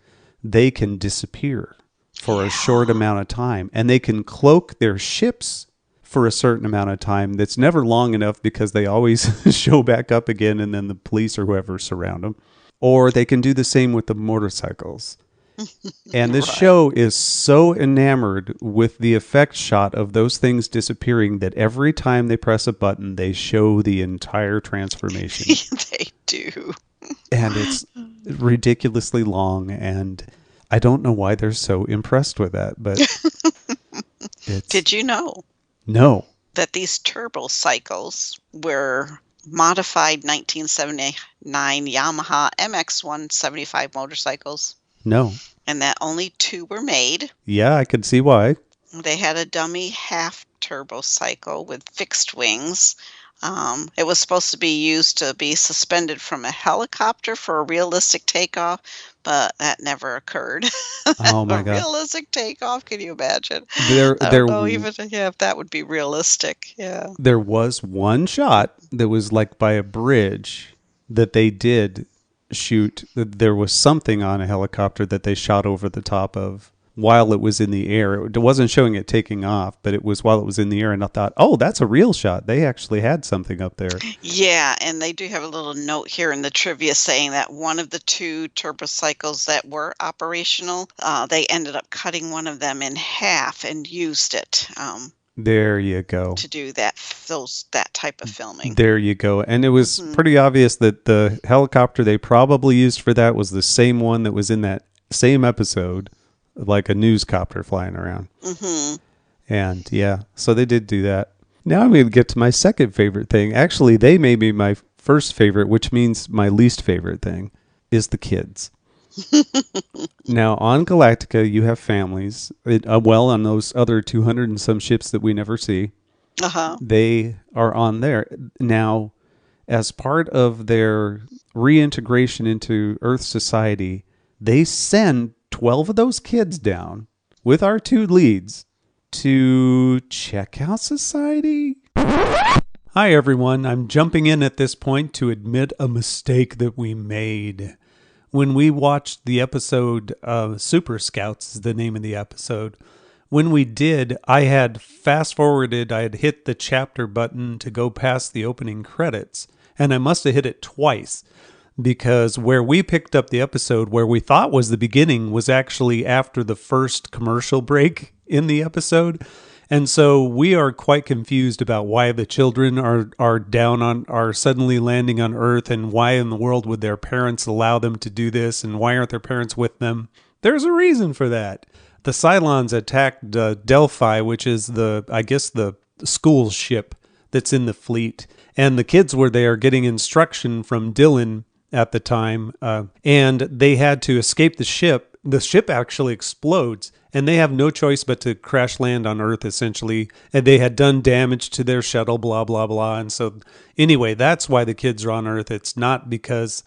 they can disappear for a short amount of time. And they can cloak their ships for a certain amount of time that's never long enough because they always show back up again and then the police or whoever surround them. Or they can do the same with the motorcycles. And this show is so enamored with the effect shot of those things disappearing that every time they press a button, they show the entire transformation. They do. And it's ridiculously long, and I don't know why they're so impressed with that, but Did you know? No. That these turbo cycles were modified 1979 Yamaha MX-175 motorcycles? No. And that only 2 were made. Yeah, I could see why. They had a dummy half turbo cycle with fixed wings. It was supposed to be used to be suspended from a helicopter for a realistic takeoff, but that never occurred. Oh my God. Realistic takeoff, can you imagine? I don't know even if that would be realistic. Yeah. There was one shot that was like by a bridge that they did shoot. There was something on a helicopter that they shot over the top of while it was in the air. It wasn't showing it taking off, but it was while it was in the air, and I thought, oh, that's a real shot. They actually had something up there. Yeah, and they do have a little note here in the trivia saying that one of the 2 turbocycles that were operational, they ended up cutting one of them in half and used it. There you go. To do that type of filming. There you go. And it was pretty obvious that the helicopter they probably used for that was the same one that was in that same episode, like a newscopter flying around. Mm-hmm. And yeah, so they did do that. Now I'm going to get to my second favorite thing. Actually, they may be my first favorite, which means my least favorite thing is the kids. Now, on Galactica, you have families. On those other 200 and some ships that we never see, they are on there. Now, as part of their reintegration into Earth society, they send 12 of those kids down with our 2 leads to check out society. Hi, everyone. I'm jumping in at this point to admit a mistake that we made. When we watched the episode, Super Scouts is the name of the episode. When we did, I had fast forwarded, I had hit the chapter button to go past the opening credits, and I must have hit it twice because where we picked up the episode, where we thought was the beginning, was actually after the first commercial break in the episode. And so we are quite confused about why the children are suddenly landing on Earth, and why in the world would their parents allow them to do this, and why aren't their parents with them? There's a reason for that. The Cylons attacked Delphi, which is the school ship that's in the fleet, and the kids were there getting instruction from Dylan at the time, and they had to escape the ship. The ship actually explodes, and they have no choice but to crash land on Earth, essentially. And they had done damage to their shuttle, blah, blah, blah. And so anyway, that's why the kids are on Earth. It's not because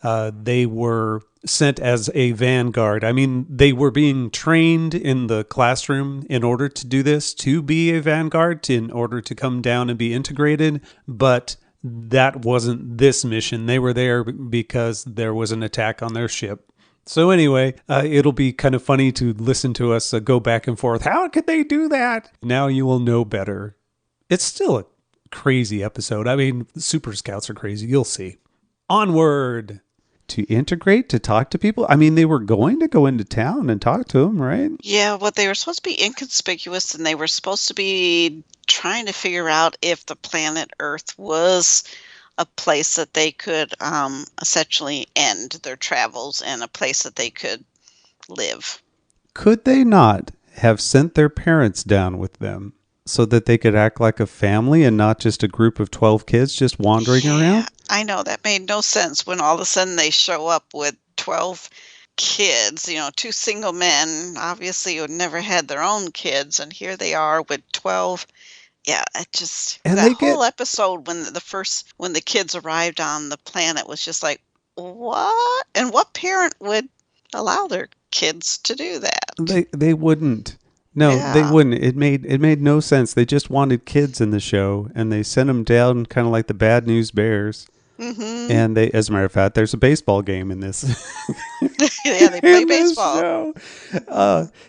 they were sent as a vanguard. I mean, they were being trained in the classroom in order to do this, to be a vanguard, in order to come down and be integrated. But that wasn't this mission. They were there because there was an attack on their ship. So anyway, it'll be kind of funny to listen to us go back and forth. How could they do that? Now you will know better. It's still a crazy episode. I mean, Super Scouts are crazy. You'll see. Onward. To integrate, to talk to people. I mean, they were going to go into town and talk to them, right? Yeah, well, they were supposed to be inconspicuous, and they were supposed to be trying to figure out if the planet Earth was a place that they could essentially end their travels, and a place that they could live. Could they not have sent their parents down with them so that they could act like a family and not just a group of 12 kids just wandering around? I know, that made no sense when all of a sudden they show up with 12 kids, 2 single men, obviously who had never had their own kids, and here they are with 12. Yeah, whole episode when the kids arrived on the planet was just like, what? And what parent would allow their kids to do that? They wouldn't. No, They wouldn't. It made no sense. They just wanted kids in the show, and they sent them down kind of like the Bad News Bears. Mm-hmm. And as a matter of fact, there's a baseball game in this. Yeah, they play baseball.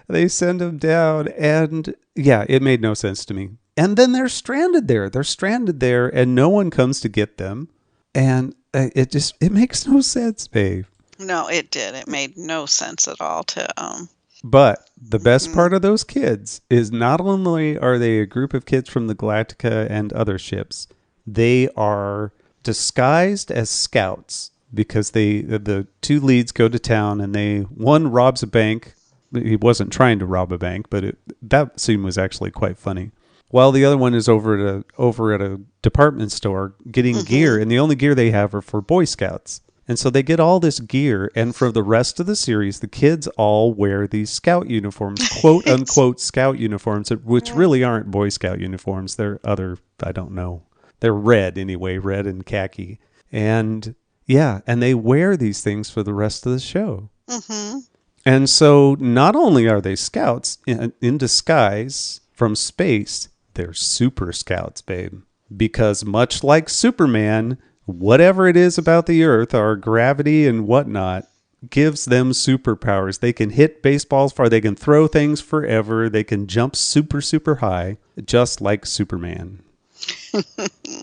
They send them down, and yeah, it made no sense to me. And then they're stranded there. And no one comes to get them. And it makes no sense, babe. No, it did. It made no sense at all to But the best part of those kids is not only are they a group of kids from the Galactica and other ships, they are disguised as scouts because the two leads go to town and one robs a bank. He wasn't trying to rob a bank, but that scene was actually quite funny. While the other one is over at a department store getting gear, and the only gear they have are for Boy Scouts. And so they get all this gear, and for the rest of the series, the kids all wear these scout uniforms, quote unquote scout uniforms, which really aren't Boy Scout uniforms. They're I don't know. They're red anyway, red and khaki. And yeah, and they wear these things for the rest of the show. Mm-hmm. And so not only are they scouts in disguise from space, they're super scouts, babe. Because much like Superman, whatever it is about the Earth, our gravity and whatnot, gives them superpowers. They can hit baseballs far. They can throw things forever. They can jump super, super high, just like Superman.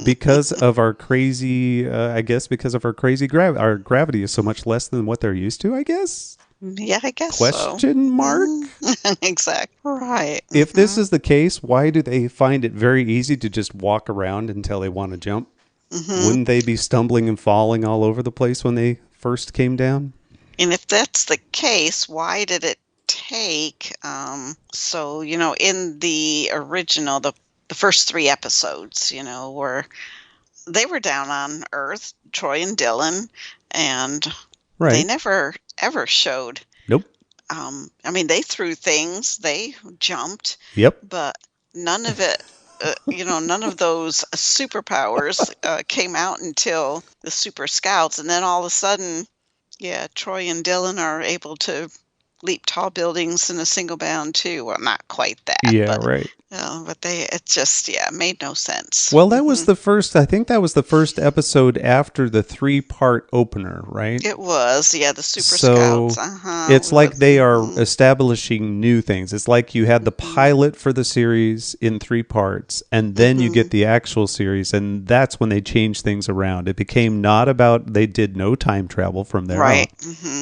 Because of our crazy, because of our crazy gravity. Our gravity is so much less than what they're used to, I guess. Yeah, I guess Question mark? Exactly. Right. If this is the case, why do they find it very easy to just walk around until they want to jump? Wouldn't they be stumbling and falling all over the place when they first came down? And if that's the case, why did it take, in the original, the first 3 episodes, where they were down on Earth, Troy and Dylan, and they never, ever showed. Nope. They threw things, they jumped. Yep. But none of it, none of those superpowers came out until the Super Scouts. And then all of a sudden, Troy and Dylan are able to leap tall buildings in a single bound too. Well, not quite that. Yeah, right. But it just, made no sense. Well, that was the first episode after the 3-part opener, right? It was, the Super Scouts. It's like they are establishing new things. It's like you had the pilot for the series in 3 parts, and then you get the actual series, and that's when they changed things around. It became not about, they did no time travel from there on. Right.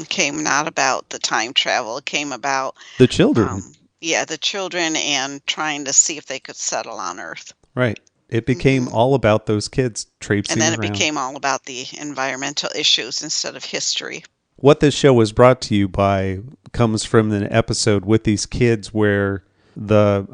Came not about the time travel. It came about the children. The children and trying to see if they could settle on Earth. Right. It became all about those kids traipsing around. And then it became all about the environmental issues instead of history. What this show was brought to you by comes from an episode with these kids where the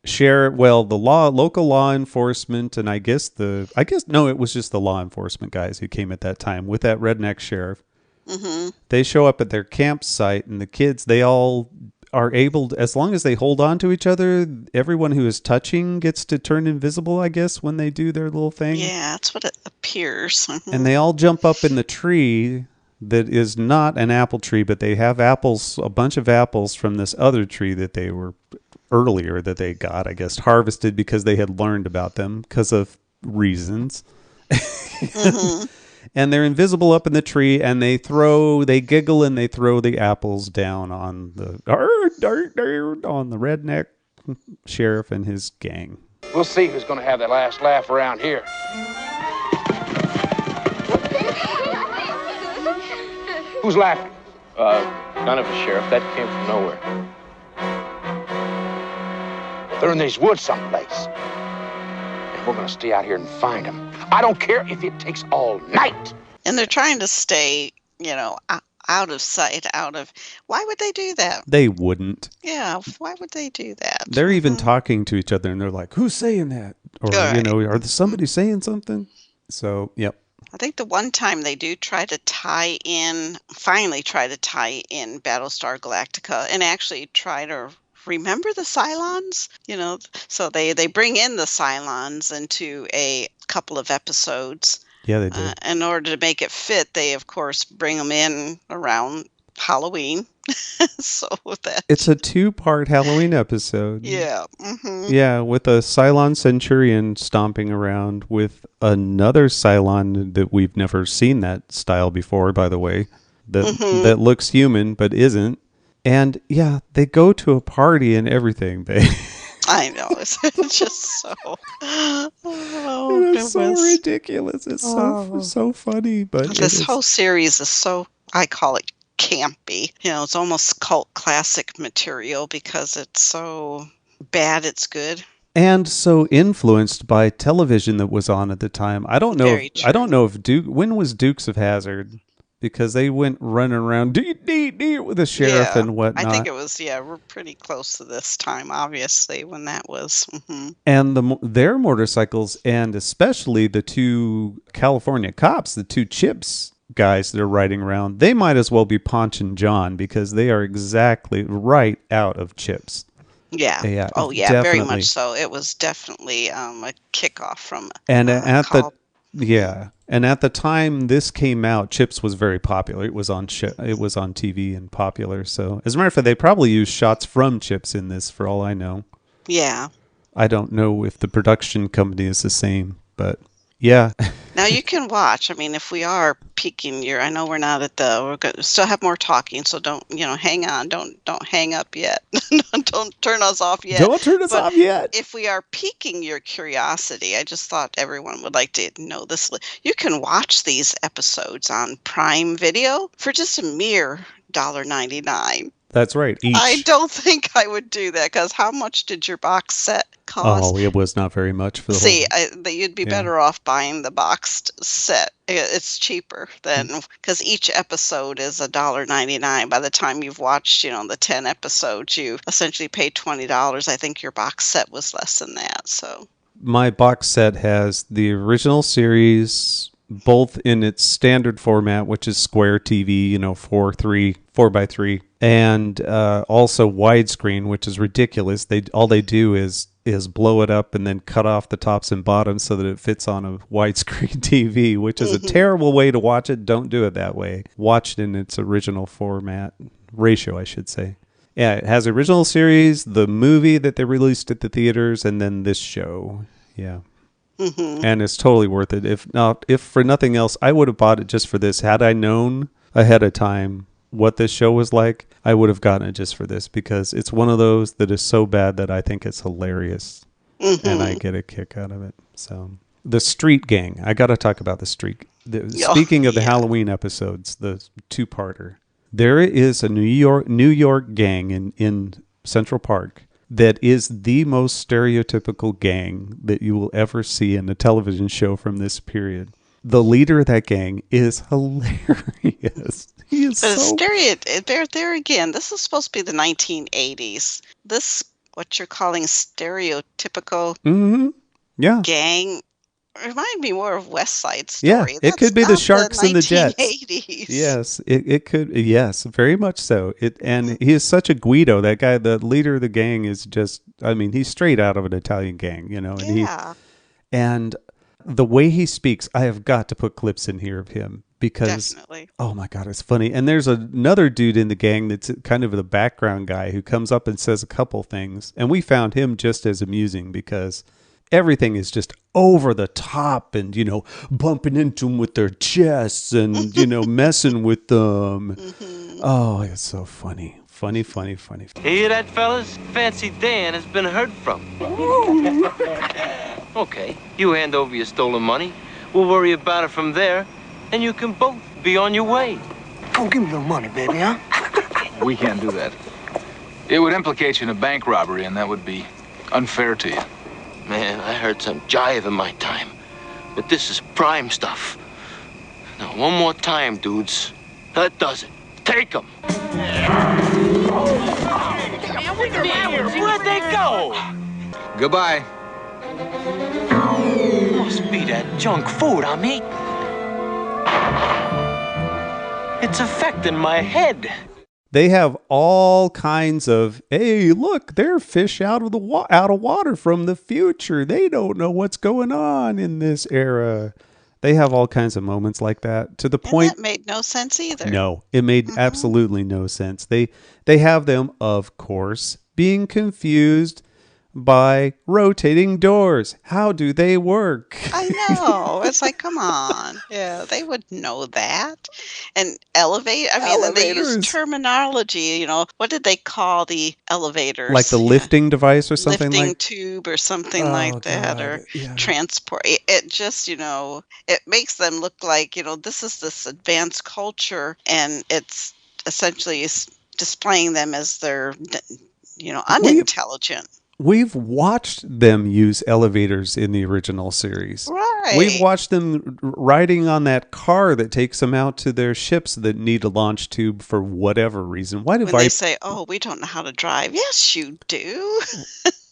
local law enforcement, and it was just the law enforcement guys who came at that time with that redneck sheriff. Mm-hmm. They show up at their campsite, and the kids, they all are able to, as long as they hold on to each other, everyone who is touching gets to turn invisible, I guess, when they do their little thing. Yeah, that's what it appears. And they all jump up in the tree that is not an apple tree, but they have apples, a bunch of apples from this other tree that they were earlier that they got, I guess, harvested because they had learned about them because of reasons. And they're invisible up in the tree, and they giggle and they throw the apples down on the redneck sheriff and his gang. We'll see who's going to have that last laugh around here. Who's laughing? None of us, Sheriff. That came from nowhere. They're in these woods someplace. And we're going to stay out here and find them. I don't care if it takes all night. And they're trying to stay, out of sight, why would they do that? They wouldn't. Yeah, why would they do that? They're even talking to each other, and they're like, who's saying that? Or, are somebody saying something? So, yep. I think the one time they do finally try to tie in Battlestar Galactica and actually try to remember the Cylons, so they bring in the Cylons into a couple of episodes. Yeah, they do. In order to make it fit, they, of course, bring them in around Halloween. It's a 2-part Halloween episode. Yeah. Mm-hmm. Yeah, with a Cylon Centurion stomping around with another Cylon that we've never seen that style before, by the way, that looks human but isn't. And yeah, they go to a party and everything, babe. I know. It's just so... it's so ridiculous. It's so funny. But this whole series is so I call it campy. It's almost cult classic material because it's so bad it's good. And so influenced by television that was on at the time. I don't know. Very I don't know if when was Dukes of Hazzard, because they went running around with the sheriff and whatnot. I think it was we're pretty close to this time, obviously, when that was. Mm-hmm. And their motorcycles, and especially the two California cops, the two Chips guys that are riding around, they might as well be Ponch and John, because they are exactly right out of Chips. Yeah. Oh, yeah, definitely. Very much so. It was definitely a kickoff from. And at the time this came out, Chips was very popular. It was on TV and popular. So, as a matter of fact, they probably used shots from Chips in this, for all I know. Yeah. I don't know if the production company is the same, but yeah. Now you can watch. I mean, if we are peaking I know we're not we're going to still have more talking, so don't, hang on. Don't hang up yet. Don't turn us off yet. Don't turn us off yet. If we are piquing your curiosity, I just thought everyone would like to know this. You can watch these episodes on Prime Video for just a mere $1.99. That's right. Each. I don't think I would do that, because how much did your box set cost? Oh, it was not very much for the whole. You'd be better off buying the boxed set. It's cheaper because each episode is $1.99. By the time you've watched, the 10 episodes, you essentially pay $20. I think your box set was less than that. So my box set has the original series, both in its standard format, which is square TV, 4x3, and also widescreen, which is ridiculous. All they do is blow it up and then cut off the tops and bottoms so that it fits on a widescreen TV, which is a terrible way to watch it. Don't do it that way. Watch it in its original format, ratio, I should say. Yeah, it has the original series, the movie that they released at the theaters, and then this show. Yeah. Mm-hmm. And it's totally worth it. If for nothing else, I would have bought it just for this. Had I known ahead of time what this show was like, I would have gotten it just for this, because it's one of those that is so bad that I think it's hilarious, and I get a kick out of it. So, the Street Gang. I got to talk about the Street. Speaking of the Halloween episodes, the two-parter, there is a New York gang in Central Park that is the most stereotypical gang that you will ever see in a television show from this period. The leader of that gang is hilarious. He is there again, this is supposed to be the 1980s. This, what you're calling stereotypical gang, remind me more of West Side Story. Yeah, it could be the Sharks and the Jets. 1980s. Yes, it could. Yes, very much so. And he is such a Guido. That guy, the leader of the gang, is just. I mean, he's straight out of an Italian gang, And the way he speaks, I have got to put clips in here of him, because definitely. Oh my God, it's funny. And there's another dude in the gang that's kind of the background guy who comes up and says a couple things, and we found him just as amusing, because everything is just over the top and, bumping into them with their chests and, messing with them. Oh, it's so funny. Funny. Hear that, fellas? Fancy Dan has been heard from. Okay, you hand over your stolen money. We'll worry about it from there, and you can both be on your way. Go give me the money, baby, huh? We can't do that. It would implicate you in a bank robbery, and that would be unfair to you. Man, I heard some jive in my time, but this is prime stuff. Now, one more time, dudes. That does it. Take them. Where'd they go? Goodbye. Must be that junk food I'm eating. It's affecting my head. They have all kinds of, hey, look, they're fish out of water from the future. They don't know what's going on in this era. They have all kinds of moments like that, to the point. That made no sense either. No, it made absolutely no sense. They have them, of course, being confused by rotating doors. How do they work? I know. It's like, come on. Yeah, they would know that. And elevate, I mean, and they use Elevators. terminology, what did they call the elevators? Like the lifting device or something Lifting like tube or something Oh, like that, God, or yeah. transport. It just, it makes them look like, this is this advanced culture, and it's essentially displaying them as they're, unintelligent. We've watched them use elevators in the original series. Right. We've watched them riding on that car that takes them out to their ships that need a launch tube for whatever reason. Why do When they say, "Oh, we don't know how to drive," yes, you do.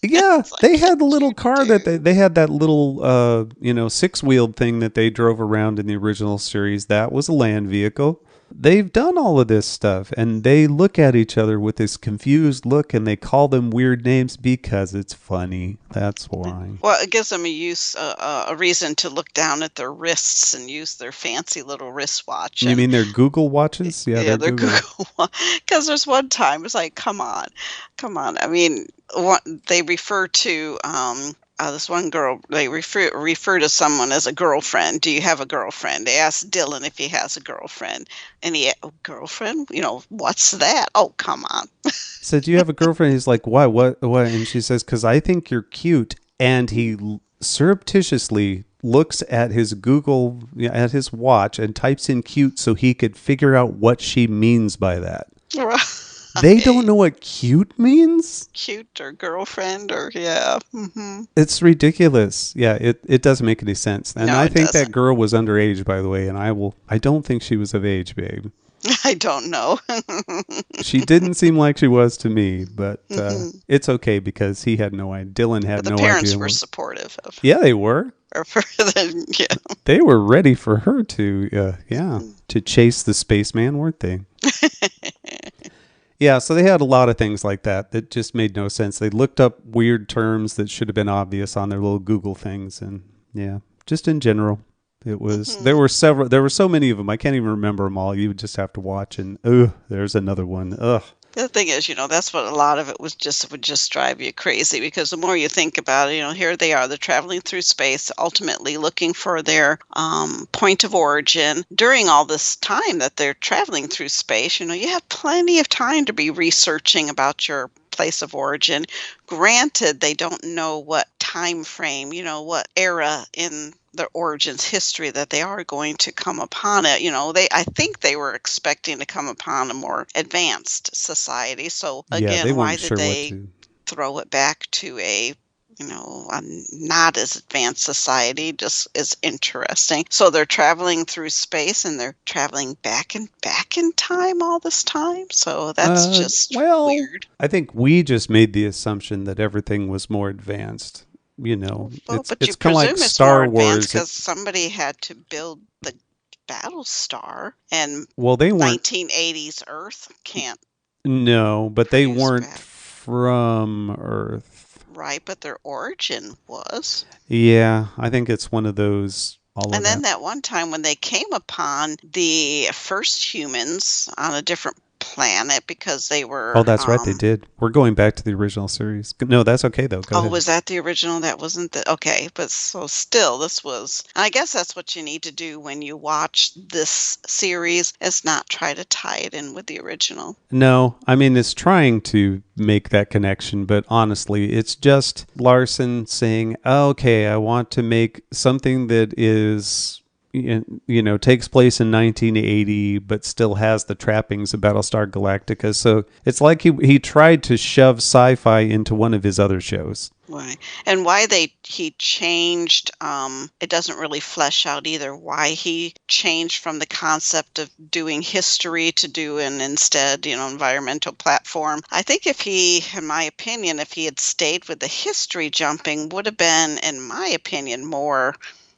Yeah, they had the little car that they had that little 6-wheeled thing that they drove around in the original series. That was a land vehicle. They've done all of this stuff, and they look at each other with this confused look, and they call them weird names because it's funny. That's why. Well, it gives them a reason to look down at their wrists and use their fancy little wristwatch. You mean their Google watches? Yeah, they're Google. Because there's one time it's like, come on. I mean, they refer to this one girl. They refer to someone as a girlfriend. Do you have a girlfriend? They asked Dylan if he has a girlfriend, and girlfriend? What's that? Oh, come on. So, do you have a girlfriend? He's like, what? And she says, because I think you're cute. And he surreptitiously looks at his Google, at his watch, and types in cute so he could figure out what she means by that. They don't know what cute means? Cute or girlfriend or, yeah. Mm-hmm. It's ridiculous. Yeah, it doesn't make any sense. And No, I it think doesn't. that girl was underage, by the way, and I don't think she was of age, babe. I don't know. She didn't seem like she was to me, but it's okay because he had no idea. Dylan had But the no idea. parents were supportive of. Yeah, they were. Yeah. They were ready for her to chase the spaceman, weren't they? Yeah, so they had a lot of things like that just made no sense. They looked up weird terms that should have been obvious on their little Google things, and yeah, just in general, it was. There were so many of them. I can't even remember them all. You would just have to watch, and there's another one. The thing is, that's what a lot of it would just drive you crazy, because the more you think about it, here they are, they're traveling through space, ultimately looking for their point of origin. During all this time that they're traveling through space, you have plenty of time to be researching about your place of origin. Granted, they don't know what time frame, what era in their origins history that they are going to come upon it. I think they were expecting to come upon a more advanced society. So again, why did they throw it back to a not as advanced society? Just is interesting. So they're traveling through space, and they're traveling back in time all this time. So that's just weird. I think we just made the assumption that everything was more advanced. It's kind of like Star Wars because somebody had to build the Battlestar, and they weren't 1980s Earth can't. No, but they weren't from Earth, right? But their origin was. Yeah, I think it's one of those. And then that one time when they came upon the first humans on a different planet, because they were. Oh, that's right, they did. We're going back to the original series. No, that's okay though. Go ahead. Was that the original? That wasn't the okay, but so still, this was. I guess that's what you need to do when you watch this series, is not try to tie it in with the original. No, I mean it's trying to make that connection, but honestly, it's just Larson saying, "Okay, I want to make something that is." Takes place in 1980, but still has the trappings of Battlestar Galactica. So it's like he tried to shove sci-fi into one of his other shows. Right. And why he changed, it doesn't really flesh out either why he changed from the concept of doing history to doing instead, environmental platform. I think in my opinion, if he had stayed with the history jumping, would have been, in my opinion, more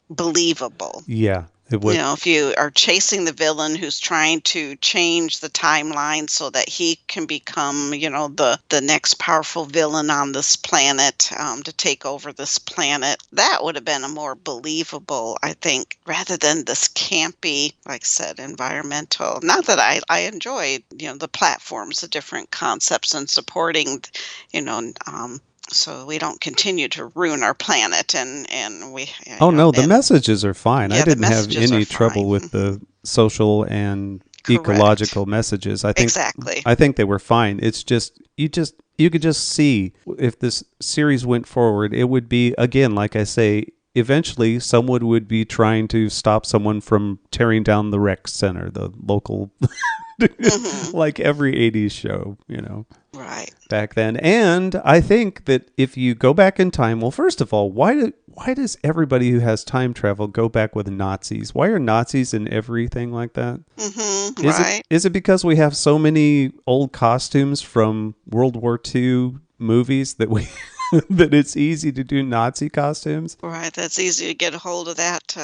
believable. Yeah, it would. If you are chasing the villain who's trying to change the timeline so that he can become, the next powerful villain on this planet, to take over this planet, that would have been a more believable, I think, rather than this campy, like I said, environmental. Not that I enjoyed, the platforms, the different concepts, and supporting, so we don't continue to ruin our planet, and we. Oh no, the messages are fine. Yeah, I didn't have messages any are trouble fine. with the social and ecological messages. I think Exactly. I think they were fine. It's just you could just see if this series went forward, it would be, again, like I say, eventually someone would be trying to stop someone from tearing down the rec center, the local like every 80s show, Right. back then. And I think that if you go back in time, well, first of all, why does everybody who has time travel go back with Nazis? Why are Nazis in everything like that? Mm-hmm. Right. Is it because we have so many old costumes from World War II movies that we that it's easy to do Nazi costumes? Right. That's easy to get a hold of that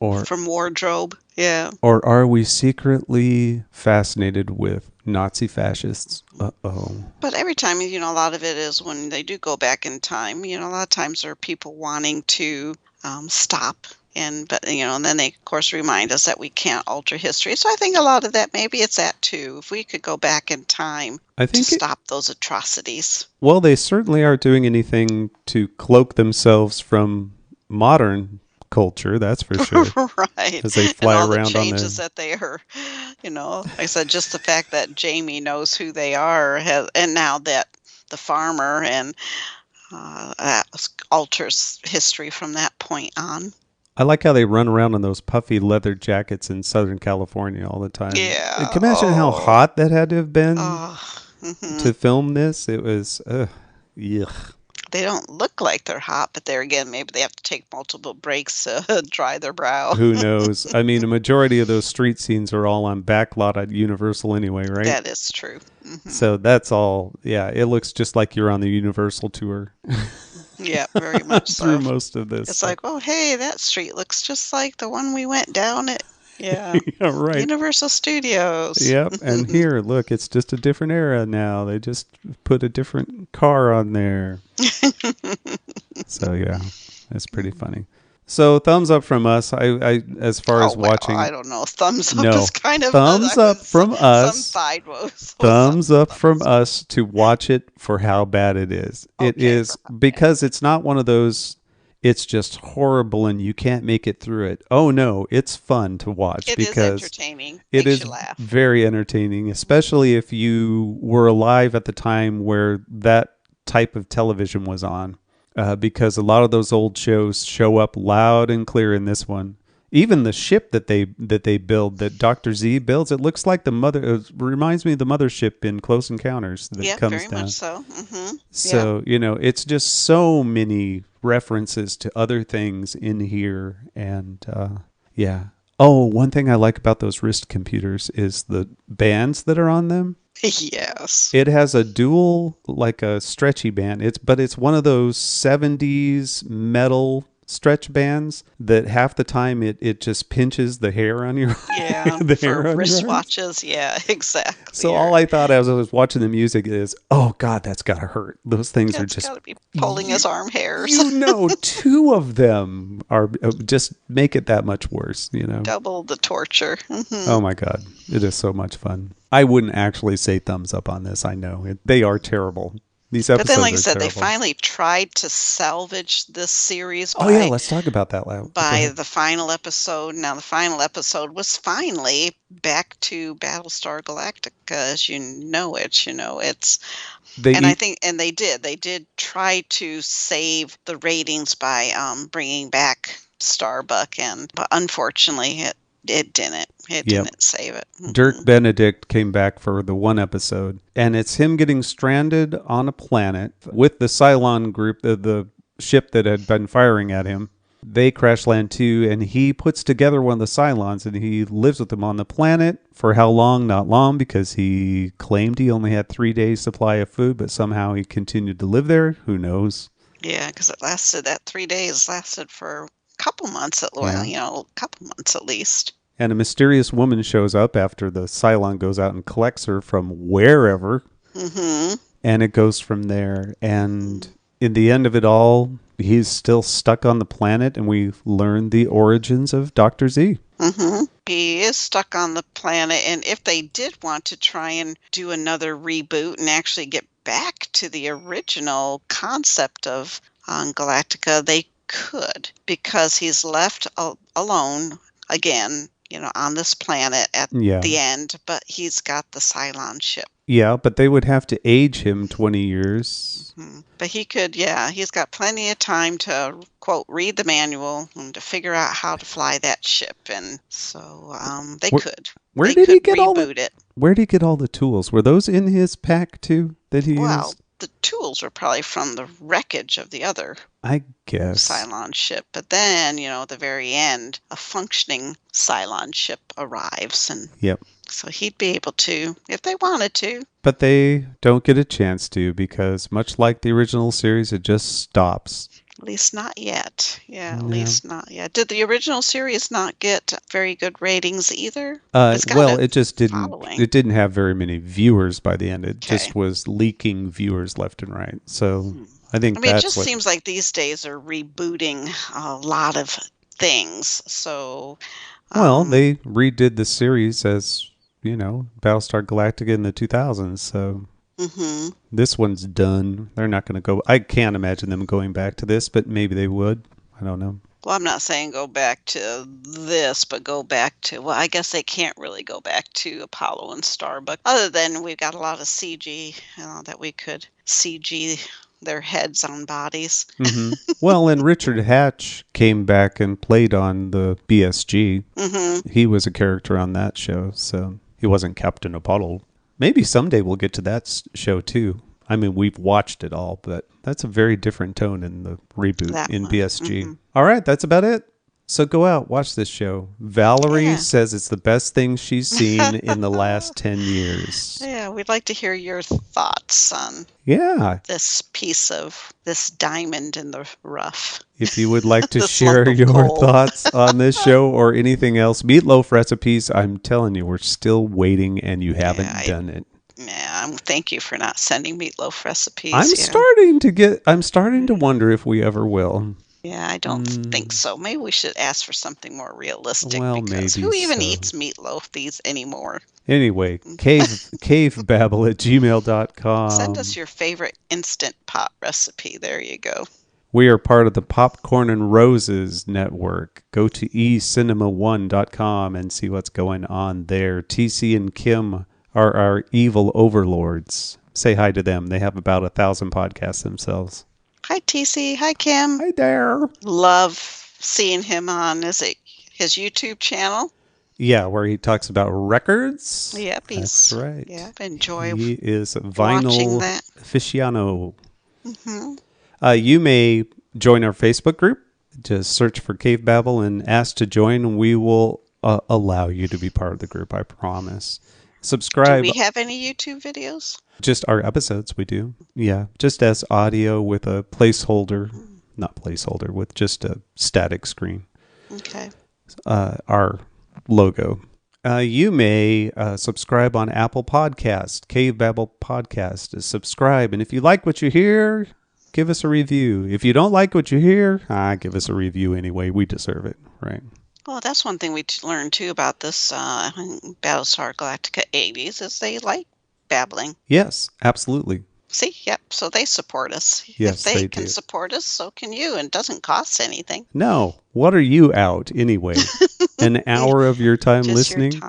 Or from wardrobe. Yeah. Or are we secretly fascinated with Nazi fascists? Uh-oh. But every time, a lot of it is when they do go back in time, a lot of times there are people wanting to stop. But then they, of course, remind us that we can't alter history. So I think a lot of that, maybe it's that too. If we could go back in time to stop those atrocities. Well, they certainly aren't doing anything to cloak themselves from modern culture, that's for sure. Right. As they fly and all around the on changes that they are, like I said, just the fact that Jamie knows who they are, and now that the farmer, and that alters history from that point on. I like how they run around in those puffy leather jackets in Southern California all the time. Yeah. Can you imagine how hot that had to have been Mm-hmm. to film this? It was, yuck. They don't look like they're hot, but there again, maybe they have to take multiple breaks to dry their brow. Who knows? I mean, a majority of those street scenes are all on backlot at Universal anyway, right? That is true. Mm-hmm. So that's all, it looks just like you're on the Universal tour. Yeah, very much so. Through most of this. It's like, oh, hey, that street looks just like the one we went down at. Yeah. Yeah, right. Universal Studios. Yep. And here, look, it's just a different era now. They just put a different car on there. So, yeah, it's pretty funny. So, thumbs up from us. I as far as watching. I don't know. Thumbs up is kind of. Thumbs up from us. Some sideways. Thumbs up from us to watch it for how bad it is. It is because it's not one of those. It's just horrible and you can't make it through it. Oh no, it's fun to watch because is entertaining. It Makes is you laugh. very entertaining, especially if you were alive at the time where that type of television was on. Because a lot of those old shows show up loud and clear in this one. Even the ship that they build, that Dr. Z builds, it looks like it reminds me of the mothership in Close Encounters that comes very down. Much so. Mm-hmm. So, it's just so many references to other things in here. And, Oh, one thing I like about those wrist computers is the bands that are on them. Yes. It has a dual, like a stretchy band. But it's one of those 70s metal stretch bands that half the time it just pinches the hair on your the hair on wristwatches. Yeah, exactly. So all I thought as I was watching the music is, oh God, that's gotta hurt. Those things are just gotta be pulling his arm hairs. Two of them are just make it that much worse. Double the torture. Mm-hmm. Oh my God, it is so much fun. I wouldn't actually say thumbs up on this. I know they are terrible. These episodes but then, like I said, terrible. they finally tried to salvage this series. Let's talk about that. By the final episode. Now, the final episode was finally back to Battlestar Galactica, as you know it. I think they did try to save the ratings by bringing back Starbuck, but unfortunately, it didn't. It didn't save it. Mm-hmm. Dirk Benedict came back for the one episode, and it's him getting stranded on a planet with the Cylon group, the ship that had been firing at him. They crash land too, and he puts together one of the Cylons, and he lives with them on the planet for how long? Not long, because he claimed he only had 3 days supply of food, but somehow he continued to live there. Who knows? Yeah, because that 3 days lasted for a couple months a couple months at least. And a mysterious woman shows up after the Cylon goes out and collects her from wherever. Mm-hmm. And it goes from there. And in the end of it all, he's still stuck on the planet, and we learn the origins of Dr. Z. Mm-hmm. He is stuck on the planet, and if they did want to try and do another reboot and actually get back to the original concept of Galactica, they could, because he's left alone again, on this planet at the end, but he's got the Cylon ship. Yeah, but they would have to age him 20 years. Mm-hmm. But he could, he's got plenty of time to, quote, read the manual and to figure out how to fly that ship. And so they could. Where did he get all it. Where did he get all the tools? Were those in his pack too that he used? The tools were probably from the wreckage of the other I guess Cylon ship. But then, at the very end, a functioning Cylon ship arrives. And so he'd be able to, if they wanted to. But they don't get a chance to, because much like the original series, it just stops. At least not yet. Yeah, at least not yet. Did the original series not get very good ratings either? It just didn't. It didn't have very many viewers by the end. It just was leaking viewers left and right. So I think it just seems like these days are rebooting a lot of things. So they redid the series as Battlestar Galactica in the 2000s. So. Mm-hmm. This one's done. They're not going to go. I can't imagine them going back to this, but maybe they would. I don't know. Well, I'm not saying go back to this, but go back to, I guess they can't really go back to Apollo and Starbuck. Other than we've got a lot of CG, that we could CG their heads on bodies. Mm-hmm. Well, and Richard Hatch came back and played on the BSG. Mm-hmm. He was a character on that show, so he wasn't Captain Apollo. Maybe someday we'll get to that show too. I mean, we've watched it all, but that's a very different tone in the reboot in BSG. Mm-hmm. All right, that's about it. So go out, watch this show. Valerie says it's the best thing she's seen in the last 10 years. Yeah, we'd like to hear your thoughts on this piece of this diamond in the rough. If you would like to share your thoughts on this show or anything else, meatloaf recipes, I'm telling you, we're still waiting and you haven't done it. Yeah, thank you for not sending meatloaf recipes. I'm starting to wonder if we ever will. Yeah, I don't think so. Maybe we should ask for something more realistic. Well, because maybe who even eats meatloaf anymore? Anyway, cavebabble@gmail.com. Send us your favorite Instant Pot recipe. There you go. We are part of the Popcorn and Roses network. Go to ecinema1.com and see what's going on there. TC and Kim are our evil overlords. Say hi to them. They have about 1,000 podcasts themselves. Hi, TC. Hi, Kim. Hi there. Love seeing him on, his YouTube channel? Yeah, where he talks about records. Yep, that's right. Yeah, enjoy. He is a vinyl aficionado. Mm-hmm. You may join our Facebook group. Just search for Cavebabble and ask to join, and we will allow you to be part of the group, I promise. Subscribe. Do we have any YouTube videos? Just our episodes, we do. Yeah, just as audio with a placeholder. Not placeholder, with just a static screen. Okay. Our logo. You may subscribe on Apple Podcast, Cavebabble Podcast. Subscribe, and if you like what you hear, give us a review. If you don't like what you hear, give us a review anyway. We deserve it, right? Well, that's one thing we learned, too, about this Battlestar Galactica 80s, is they like babbling. Yes, absolutely. See, yep, so they support us. Yes, if they can support us, so can you, and it doesn't cost anything. No. What are you out, anyway? An hour of your time listening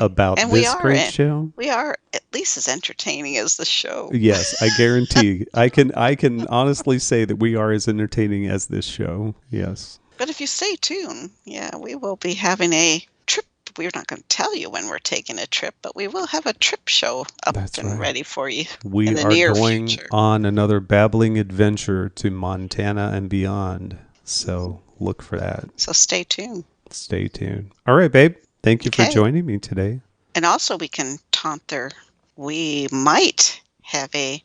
about this great show? We are at least as entertaining as the show. Yes, I guarantee. I can honestly say that we are as entertaining as this show. Yes. But if you stay tuned, we will be having a trip. We're not going to tell you when we're taking a trip, but we will have a trip show up ready for you. We in the are near going future. On another babbling adventure to Montana and beyond. So look for that. So stay tuned. Stay tuned. All right, babe. Thank you for joining me today. And also we can we might have a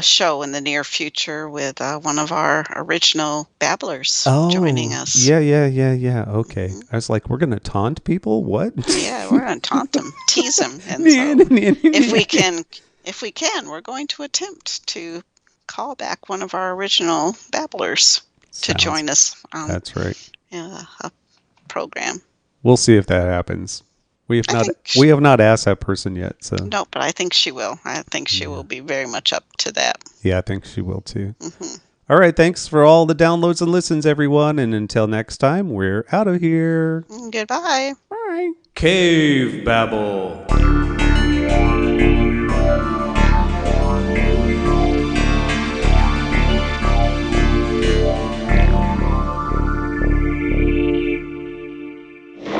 show in the near future with one of our original babblers joining us. Yeah. Okay. I was like, we're going to taunt people? What? Yeah, we're going to taunt them, tease them. And so if we can, we're going to attempt to call back one of our original babblers to join us on that's right. a program. We'll see if that happens. We have not asked that person yet. So No, but I think she will. I think she will be very much up to that. Yeah, I think she will too. All right, thanks for all the downloads and listens, everyone. And until next time, we're out of here. Goodbye. Bye. Cavebabble.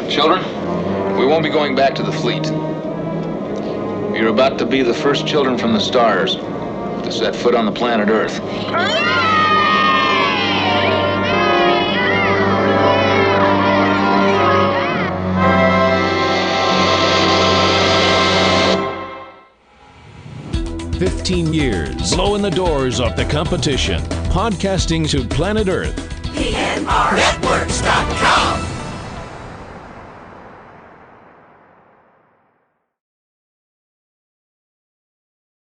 Children, we won't be going back to the fleet. You're about to be the first children from the stars to set foot on the planet Earth. years, blowing the doors off the competition, podcasting to planet Earth. PNRnetworks.com